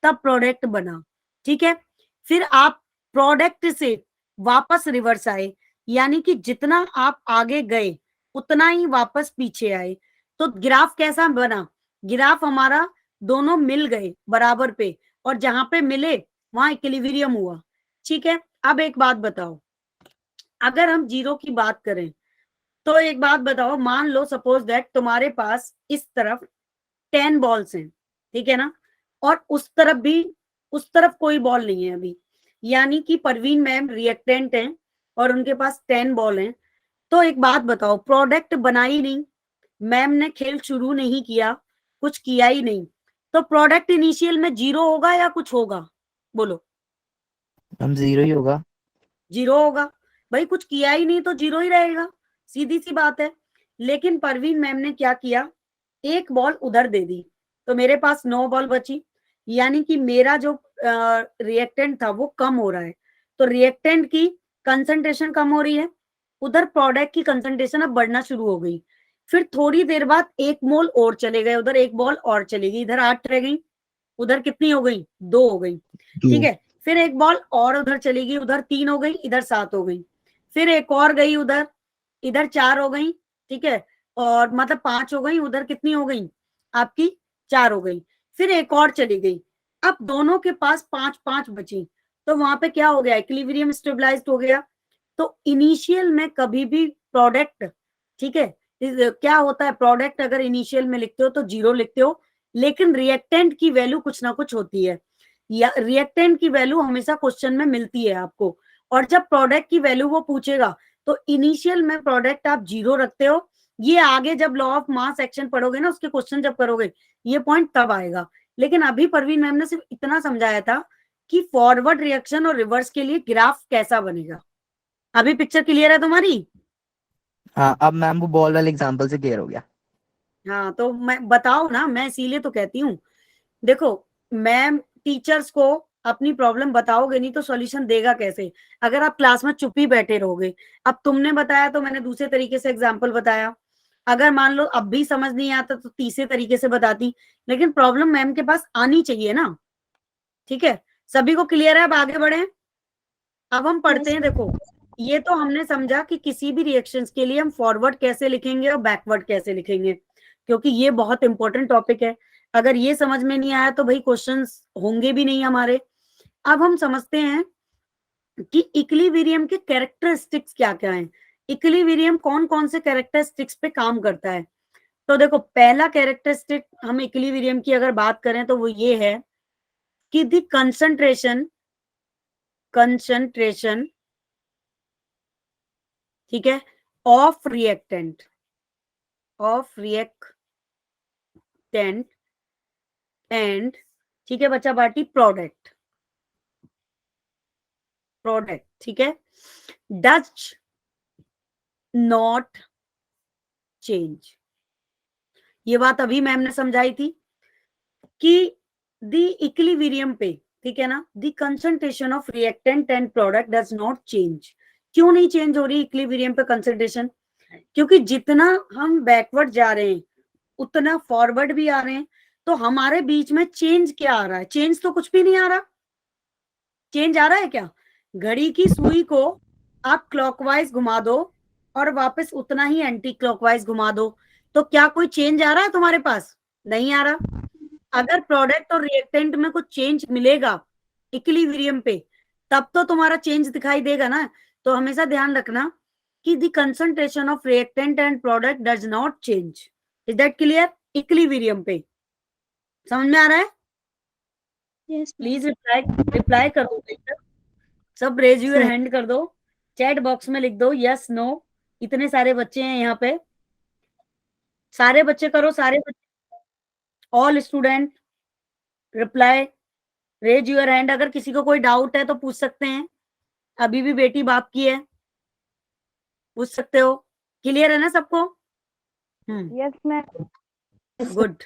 तब प्रोडक्ट बना, ठीक है। फिर आप प्रोडक्ट से वापस रिवर्स आए, यानी कि जितना आप आगे गए उतना ही वापस पीछे आए। तो ग्राफ कैसा बना, ग्राफ हमारा दोनों मिल गए बराबर पे, और जहां पे मिले वहां इक्विलिब्रियम हुआ, ठीक है। अब एक बात बताओ, अगर हम जीरो की बात करें तो एक बात बताओ, मान लो सपोज दैट तुम्हारे पास इस तरफ 10 बॉल्स हैं, ठीक है ना, और उस तरफ भी, उस तरफ कोई बॉल नहीं है अभी, यानी कि परवीन मैम रिएक्टेंट हैं और उनके पास 10 बॉल हैं। तो एक बात बताओ, प्रोडक्ट बना ही नहीं, मैम ने खेल शुरू नहीं किया, कुछ किया ही नहीं, तो प्रोडक्ट इनिशियल में जीरो होगा या कुछ होगा, बोलो। हम 0 ही होगा। जीरो होगा, भाई कुछ किया ही नहीं तो जीरो ही रहेगा, सीधी सी बात है। लेकिन परवीन मैम ने क्या किया, एक बॉल उधर दे दी, तो मेरे पास 9 बॉल बची, यानी कि मेरा जो रिएक्टेंट था वो कम हो रहा है, तो रिएक्टेंट की कंसंट्रेशन कम हो रही है, उधर प्रोडक्ट की कंसंट्रेशन अब बढ़ना शुरू हो गई। फिर थोड़ी देर बाद 1 मोल और चले गए, उधर 1 बॉल और चली गई, इधर 8 रह गई, उधर कितनी हो गई, 2 हो गई, ठीक है। फिर 1 बॉल और उधर चली गई, उधर 3 हो गई, इधर 7 हो गई। फिर एक और गई उधर, इधर 4 हो गई, ठीक है, और मतलब 5 हो गई, उधर कितनी हो गई आपकी, 4 हो गई। फिर एक और चली गई, अब दोनों के पास 5-5 बची, तो वहां पे क्या हो गया, इक्विलिब्रियम स्टेबलाइज्ड हो गया। तो इनिशियल में कभी भी प्रोडक्ट, ठीक है, क्या होता है, प्रोडक्ट अगर इनिशियल में लिखते हो तो जीरो लिखते हो, लेकिन रिएक्टेंट की वैल्यू कुछ ना कुछ होती है, या रिएक्टेंट की वैल्यू हमेशा क्वेश्चन में मिलती है आपको। और जब प्रोडक्ट की वैल्यू वो पूछेगा तो इनिशियल में प्रोडक्ट आप जीरो रखते हो, ये आगे जब लॉ ऑफ मास एक्शन पढ़ोगे ना, उसके क्वेश्चन जब करोगे ये पॉइंट तब आएगा। लेकिन अभी परवीन मैम ने सिर्फ इतना समझाया था कि फॉरवर्ड रिएक्शन और रिवर्स के लिए ग्राफ कैसा बनेगा। अभी पिक्चर क्लियर है तुम्हारी? हाँ, अब मैम वो बॉल वाले एग्जांपल से क्लियर हो गया। हाँ तो मैं बताओ ना, मैं इसीलिए तो कहती हूँ, देखो मैम टीचर्स को अपनी प्रॉब्लम बताओगे नहीं तो सॉल्यूशन देगा कैसे, अगर आप क्लास में चुप ही बैठे रहोगे। अब तुमने बताया तो मैंने दूसरे तरीके से एग्जाम्पल बताया, अगर मान लो अब भी समझ नहीं आता तो तीसरे तरीके से बताती, लेकिन प्रॉब्लम मैम के पास आनी चाहिए ना, ठीक है। सभी को क्लियर है? अब आगे बढ़े, अब हम पढ़ते हैं। देखो ये तो हमने समझा कि किसी भी रिएक्शंस के लिए हम फॉरवर्ड कैसे लिखेंगे और बैकवर्ड कैसे लिखेंगे, क्योंकि ये बहुत इंपॉर्टेंट टॉपिक है। अगर ये समझ में नहीं आया तो भाई क्वेश्चंस होंगे भी नहीं हमारे। अब हम समझते हैं कि इक्विलिब्रियम के कैरेक्टरिस्टिक्स क्या क्या हैं, इक्विलिब्रियम कौन कौन से कैरेक्टरिस्टिक्स पे काम करता है। तो देखो पहला कैरेक्टरिस्टिक हम इक्विलिब्रियम की अगर बात करें तो वो ये है कि द कंसंट्रेशन, ठीक है, ऑफ रिएक्टेंट एंड, ठीक है बच्चा बाटी, प्रोडक्ट, ठीक है, डज नॉट चेंज। ये बात अभी मैम ने समझाई थी कि दी इक्विलिब्रियम पे, ठीक है ना, the concentration of reactant and product does not change. क्यों नहीं चेंज हो रही इक्विलिब्रियम पे कंसंट्रेशन? क्योंकि जितना हम बैकवर्ड जा रहे हैं उतना फॉरवर्ड भी आ रहे हैं, तो हमारे बीच में चेंज क्या आ रहा है? चेंज तो कुछ भी नहीं आ रहा। चेंज आ रहा है क्या? घड़ी की सुई को आप क्लॉकवाइज घुमा दो और वापस उतना ही एंटी क्लॉकवाइज घुमा दो, तो क्या कोई चेंज आ रहा है तुम्हारे पास? नहीं आ रहा। अगर प्रोडक्ट और रिएक्टेंट में कुछ चेंज मिलेगा इक्विलिब्रियम पे, तब तो तुम्हारा चेंज दिखाई देगा ना। तो हमेशा ध्यान रखना कि the concentration of reactant and product does not change. Is that clear? Equilibrium पे समझ में आ रहा है? Yes, ma'am. प्लीज रिप्लाई कर दो, सब रेज यूर हैंड कर दो, चैट बॉक्स में लिख दो यस नो। इतने सारे बच्चे हैं यहाँ पे, सारे बच्चे करो, सारे बच्चे, all student reply, raise your hand. अगर किसी को कोई डाउट है तो पूछ सकते हैं, अभी भी बेटी बाप की है, पूछ सकते हो। क्लियर है ना सबको? Yes, ma'am. गुड।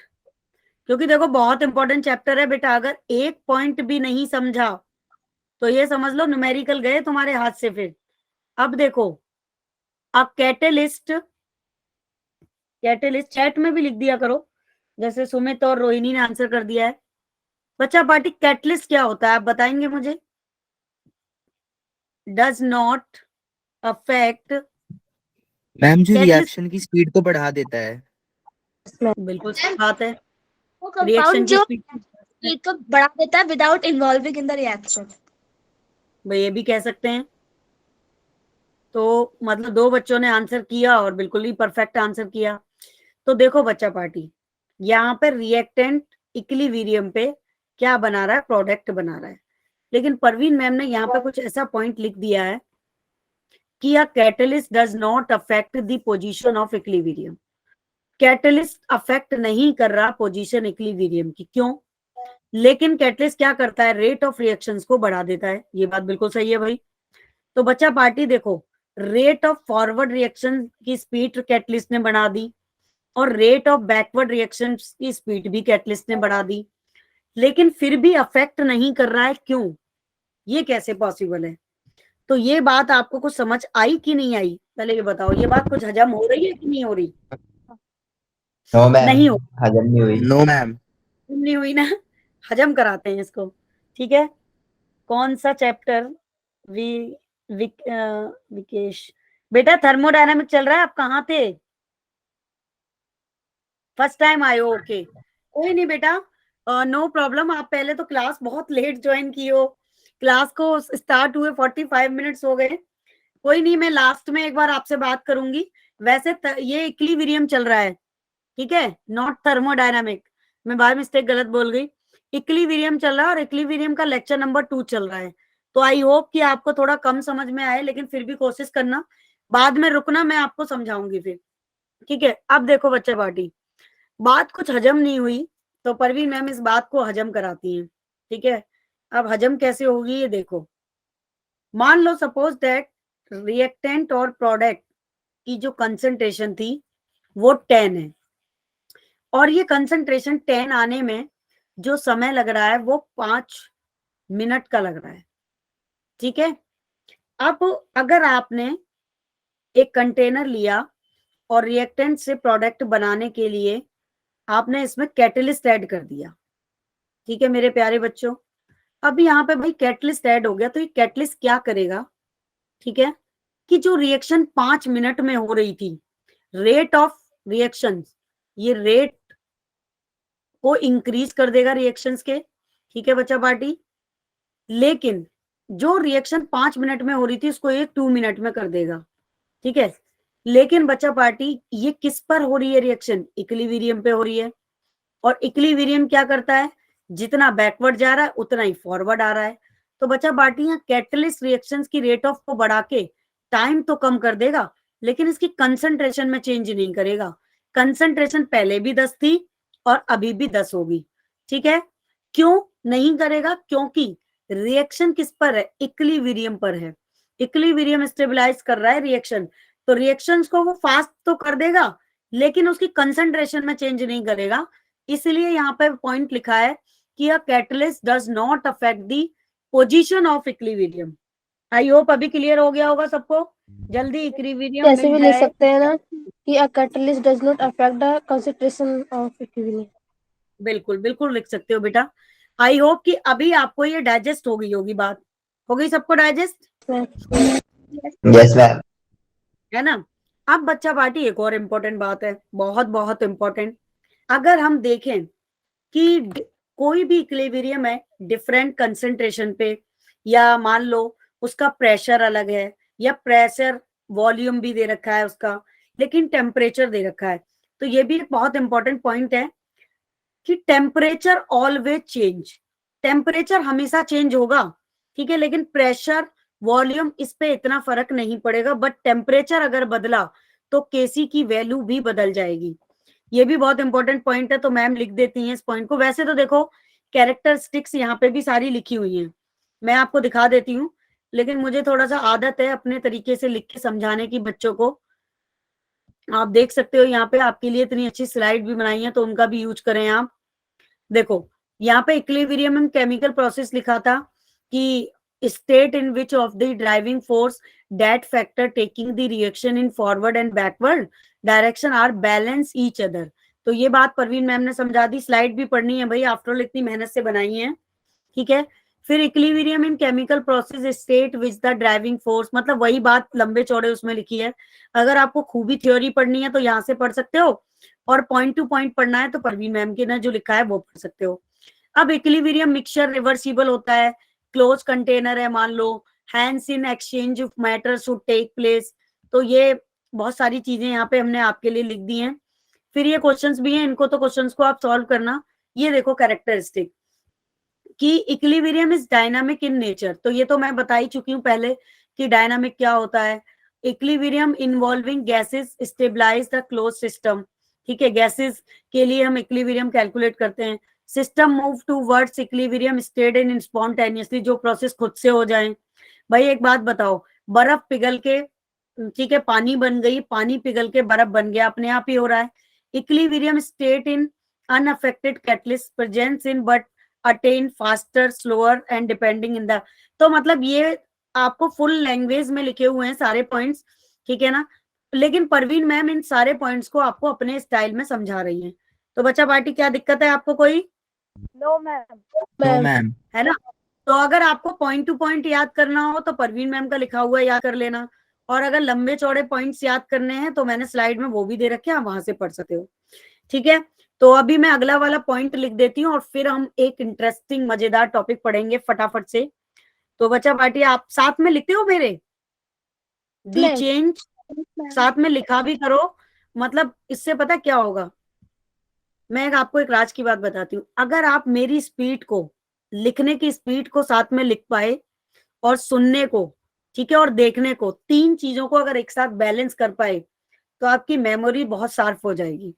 क्योंकि देखो बहुत इंपॉर्टेंट चैप्टर है बेटा, अगर एक पॉइंट भी नहीं समझा तो ये समझ लो न्यूमेरिकल गए तुम्हारे हाथ से फिर, अब देखो, अब कैटेलिस्ट चैट में भी लिख दिया करो, जैसे सुमित और रोहिणी ने आंसर कर दिया है। बच्चा पार्टी कैटलिस्ट क्या होता है आप बताएंगे मुझे? Does not affect. मैम जो Catalyst- रिएक्शन की स्पीड को बढ़ा देता है। बिल्कुल सही बात है। वो रिएक्शन कंपाउंड की जो स्पीड स्पीड को बढ़ा देता है without involving in the reaction. ये भी कह सकते हैं। तो मतलब दो बच्चों ने आंसर किया और बिल्कुल ही परफेक्ट आंसर किया। तो देखो बच्चा पार्टी, यहाँ पे रिएक्टेंट इक्विलिब्रियम पे क्या बना रहा है? प्रोडक्ट बना रहा है। लेकिन परवीन मैम ने यहाँ पे कुछ ऐसा पॉइंट लिख दिया है कि a catalyst does not affect the position of equilibrium. Catalyst affect नहीं कर रहा पोजीशन इक्विलिब्रियम की। क्यों? लेकिन कैटलिस्ट क्या करता है? रेट ऑफ रिएक्शंस को बढ़ा देता है। ये बात बिल्कुल सही है भाई। तो बच्चा पार्टी देखो, रेट ऑफ फॉरवर्ड रिएक्शन की स्पीड कैटलिस्ट ने बढ़ा दी और रेट ऑफ बैकवर्ड रिएक्शन की स्पीड भी कैटलिस्ट ने बढ़ा दी, लेकिन फिर भी अफेक्ट नहीं कर रहा है। क्यों? ये कैसे पॉसिबल है? तो ये बात आपको कुछ समझ आई कि नहीं आई? पहले ये बताओ, ये बात कुछ हजम हो रही है कि नहीं हो रही? नो मैम, नहीं हो, हजम नहीं हुई। No ma'am. नहीं हुई ना? हजम कराते हैं इसको, ठीक है। कौन सा चैप्टर? विकेश बेटा, थर्मोडायनामिक चल रहा है। आप कहाँ थे? फर्स्ट टाइम आए हो? ओके, कोई नहीं बेटा, नो प्रॉब्लम। आप पहले तो क्लास बहुत लेट ज्वाइन की हो, क्लास को स्टार्ट हुए 45 मिनट्स हो गए। कोई नहीं, मैं लास्ट में एक बार आपसे बात करूंगी। वैसे ये इक्विलिब्रियम चल रहा है, ठीक है, नॉट थर्मोडायनामिक। मैं बाय मिस्टेक गलत बोल गई। इक्विलिब्रियम चल रहा है और इक्विलिब्रियम का लेक्चर नंबर 2 चल रहा है। तो आई होप कि आपको थोड़ा कम समझ में आए, लेकिन फिर भी कोशिश करना, बाद में रुकना, मैं आपको समझाऊंगी फिर, ठीक है। अब देखो बच्चे पार्टी, बात कुछ हजम नहीं हुई तो परवीन मैम इस बात को हजम कराती हैं, ठीक है। अब हजम कैसे होगी ये देखो। मान लो सपोज दैट रिएक्टेंट और प्रोडक्ट की जो कंसंट्रेशन थी वो 10 है, और ये कंसंट्रेशन 10 आने में जो समय लग रहा है वो 5 मिनट का लग रहा है, ठीक है। अब अगर आपने एक कंटेनर लिया और रिएक्टेंट से प्रोडक्ट बनाने के लिए आपने इसमें कैटलिस्ट ऐड कर दिया, ठीक है मेरे प्यारे बच्चों। अब यहाँ पे भाई कैटलिस्ट ऐड हो गया, तो ये कैटलिस्ट क्या करेगा, ठीक है, कि जो रिएक्शन 5 मिनट में हो रही थी, रेट ऑफ रिएक्शन, ये रेट को इंक्रीज कर देगा रिएक्शंस के, ठीक है बच्चा पार्टी। लेकिन जो रिएक्शन 5 मिनट में हो रही थी उसको ये 2 मिनट में कर देगा, ठीक है। लेकिन बच्चा पार्टी ये किस पर हो रही है रिएक्शन? इक्विलिब्रियम पे हो रही है, और इक्विलिब्रियम क्या करता है? जितना बैकवर्ड जा रहा है उतना ही फॉरवर्ड आ रहा है। तो बच्चा पार्टी यहाँ कैटलिस्ट रिएक्शंस की रेट ऑफ को बढ़ा के टाइम तो कम कर देगा, लेकिन इसकी कंसंट्रेशन में चेंज नहीं करेगा। कंसंट्रेशन पहले भी 10 थी और अभी भी 10 होगी, ठीक है। क्यों नहीं करेगा? क्योंकि रिएक्शन किस पर है? इक्विलिब्रियम पर है। इक्विलिब्रियम स्टेबलाइज कर रहा है रिएक्शन, तो रिएक्शंस को वो फास्ट तो कर देगा, लेकिन उसकी कंसंट्रेशन में चेंज नहीं करेगा। इसलिए यहाँ पे पॉइंट लिखा है कि a catalyst does not affect the position of equilibrium. I hope अभी क्लियर हो गया होगा सबको, जल्दी इक्विलिब्रियम ऐसे मिल भी लिख जाए। सकते हैं ना कि a catalyst does not affect the concentration of equilibrium. बिल्कुल बिल्कुल लिख सकते हो बेटा। आई होप कि अभी आपको ये डाइजेस्ट हो गई होगी बात। हो गई सबको डाइजेस्ट? Yes ma'am. है ना। अब बच्चा पार्टी एक और इम्पोर्टेंट बात है, बहुत बहुत इम्पोर्टेंट। अगर हम देखें कि कोई भी इक्विलिब्रियम है डिफरेंट कंसंट्रेशन पे, या मान लो उसका प्रेशर अलग है, या प्रेशर वॉल्यूम भी दे रखा है उसका, लेकिन टेम्परेचर दे रखा है, तो ये भी एक बहुत इंपॉर्टेंट पॉइंट है कि टेम्परेचर ऑलवेज चेंज। टेम्परेचर हमेशा चेंज होगा, ठीक है, लेकिन प्रेशर वॉल्यूम इस पे इतना फर्क नहीं पड़ेगा। बट टेम्परेचर अगर बदला तो केसी की वैल्यू भी बदल जाएगी। ये भी बहुत इंपॉर्टेंट पॉइंट है, तो मैम लिख देती हैं इस पॉइंट को। वैसे तो देखो कैरेक्टरिस्टिक्स यहाँ पे भी सारी लिखी हुई हैं, मैं आपको दिखा देती हूँ, लेकिन मुझे थोड़ा सा आदत है अपने तरीके से लिख के समझाने की बच्चों को। आप देख सकते हो यहाँ पे आपके लिए इतनी अच्छी स्लाइड भी बनाई है, तो उनका भी यूज करें आप। देखो यहाँ पे इक्विलिब्रियम में केमिकल प्रोसेस लिखा था कि state in which of the driving force that factor taking the reaction in forward and backward direction are balance each other. तो ये बात परवीन मैम ने समझा दी, स्लाइड भी पढ़नी है भाई, आफ्टर ऑल इतनी मेहनत से बनाई है, ठीक है। फिर equilibrium in chemical process state which the driving force, मतलब वही बात लंबे चौड़े उसमें लिखी है। अगर आपको खूबी थ्योरी पढ़नी है तो यहाँ से पढ़ सकते हो, और पॉइंट टू पॉइंट पढ़ना है तो परवीन मैम के ने जो लिखा है वो पढ़ सकते हो। अब इक्विलिब्रियम मिक्सचर रिवर्सिबल होता है, क्लोज कंटेनर है मान लो, hands in exchange of matter should take place. तो ये बहुत सारी चीजें यहाँ पे हमने आपके लिए लिख दी हैं। फिर ये क्वेश्चंस भी हैं, इनको तो क्वेश्चंस को आप सॉल्व करना। ये देखो कैरेक्टरिस्टिक कि equilibrium is dynamic in nature, तो ये तो मैं बता ही चुकी हूँ पहले कि डायनामिक क्या होता है। Equilibrium involving gases stabilise the close system, ठीक है, गैसेस के लिए हम इक्विलिब्रियम कैलकुलेट करते हैं। System move towards equilibrium state in spontaneously, जो प्रोसेस खुद से हो जाए। भाई एक बात बताओ, बर्फ पिघल के, ठीक है, पानी बन गई, पानी पिघल के बर्फ बन गया, अपने आप ही हो रहा है। Equilibrium state in unaffected catalyst presents in but attain faster slower and depending in the, तो मतलब ये आपको फुल लैंग्वेज में लिखे हुए हैं सारे पॉइंट्स, ठीक है ना। लेकिन परवीन मैम इन सारे पॉइंट्स को आपको अपने स्टाइल में समझा रही हैं। तो बच्चा पार्टी क्या दिक्कत है आपको कोई? No ma'am. No ma'am. है ना। तो अगर आपको पॉइंट टू पॉइंट याद करना हो तो परवीन मैम का लिखा हुआ याद कर लेना, और अगर लंबे चौड़े पॉइंट्स याद करने हैं तो मैंने स्लाइड में वो भी दे रखे हैं, आप वहां से पढ़ सकते हो, ठीक है। तो अभी मैं अगला वाला पॉइंट लिख देती हूँ और फिर हम एक इंटरेस्टिंग मजेदार टॉपिक पढ़ेंगे फटाफट से। तो बच्चा पार्टी आप साथ में लिखते हो मेरे? दी मैम। चेंज साथ में लिखा भी करो, मतलब इससे पता क्या होगा, मैं आपको एक राज की बात बताती हूँ। अगर आप मेरी स्पीड को, लिखने की स्पीड को साथ में लिख पाए, और सुनने को, ठीक है, और देखने को, तीन चीजों को अगर एक साथ बैलेंस कर पाए तो आपकी मेमोरी बहुत शार्प हो जाएगी,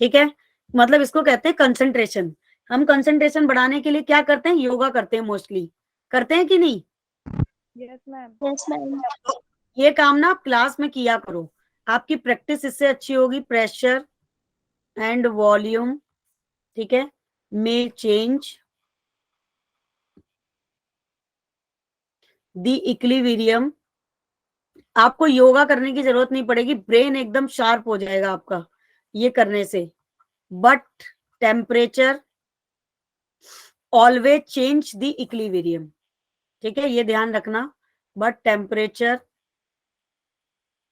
ठीक है। मतलब इसको कहते हैं कंसंट्रेशन। हम कंसंट्रेशन बढ़ाने के लिए क्या करते हैं? योगा करते हैं, मोस्टली करते हैं कि नहीं? Yes ma'am. Yes ma'am. ये काम ना आप क्लास में किया करो, आपकी प्रैक्टिस इससे अच्छी होगी। प्रेशर एंड वॉल्यूम, ठीक है, में चेंज द इक्विलिब्रियम। आपको योगा करने की जरूरत नहीं पड़ेगी, ब्रेन एकदम शार्प हो जाएगा आपका ये करने से। But temperature always change the equilibrium, ठीक है, ये ध्यान रखना। But temperature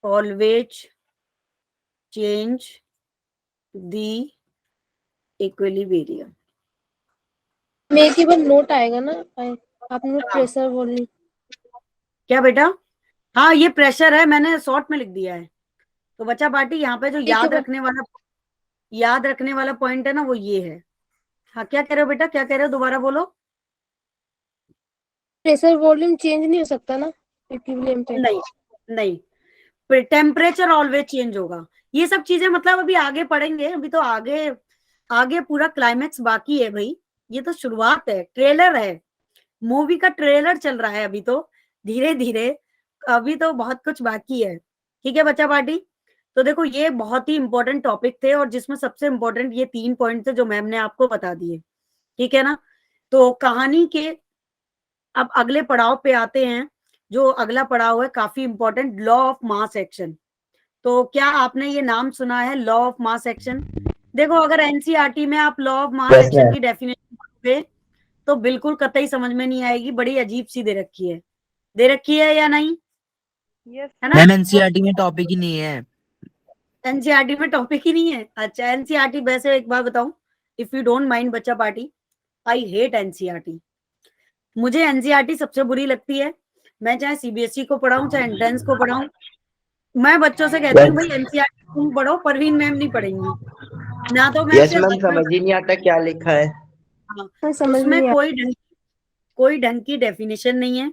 always change the equilibrium. मेरे केवल नोट आएगा ना, आपने प्रेशर बोलनी। क्या बेटा? हाँ ये प्रेशर है, मैंने शॉर्ट में लिख दिया है। तो बच्चा पार्टी यहाँ पे जो याद रखने वाला पॉइंट है ना, वो ये है। हाँ क्या कह रहे हो बेटा, क्या कह रहे हो, दोबारा बोलो। प्रेशर वॉल्यूम चेंज नहीं हो सकता ना इक्विलिब्रियम पे? नहीं नहीं, टेम्परेचर ऑलवेज चेंज होगा। ये सब चीजें मतलब अभी आगे पढ़ेंगे, अभी तो आगे आगे पूरा क्लाइमेक्स बाकी है भाई। ये तो शुरुआत है, ट्रेलर है, मूवी का ट्रेलर चल रहा है अभी तो, धीरे धीरे, अभी तो बहुत कुछ बाकी है, ठीक है बच्चा पार्टी। तो देखो ये बहुत ही इंपॉर्टेंट टॉपिक थे, और जिसमें सबसे इंपॉर्टेंट ये 3 पॉइंट थे जो मैम ने आपको बता दिए, ठीक है ना। तो कहानी के अब अगले पड़ाव पे आते हैं। जो अगला पड़ाव है काफी important, law of mass action. तो क्या आपने ये नाम सुना है, लॉ ऑफ मास एक्शन? देखो अगर एनसीईआरटी में आप law of mass Yes, action ma'am. की डेफिनेशन पढ़ोगे तो बिल्कुल कतई समझ में नहीं आएगी, बड़ी अजीब सी दे रखी है या नहीं, यस है ना। मैम एनसीईआरटी में टॉपिक ही नहीं है। एनसीईआरटी में टॉपिक ही नहीं है? अच्छा एनसीईआरटी, वैसे एक बार बताऊं, इफ यू डोंट माइंड बच्चा पार्टी, आई हेट एनसीईआरटी। मुझे एनसीईआरटी सबसे बुरी लगती है। मैं चाहे सीबीएसई को पढ़ाऊं, चाहे एंट्रेंस को पढ़ाऊं, मैं बच्चों से कहती हूँ भाई एनसीईआरटी तुम पढ़ो, परवीन मैम नहीं पढ़ेंगी ना। तो मैं यस ऐसे मैम, समझ ही नहीं आता क्या लिखा है। हाँ, समझ उसमें नहीं कोई ढंग की डेफिनेशन नहीं है,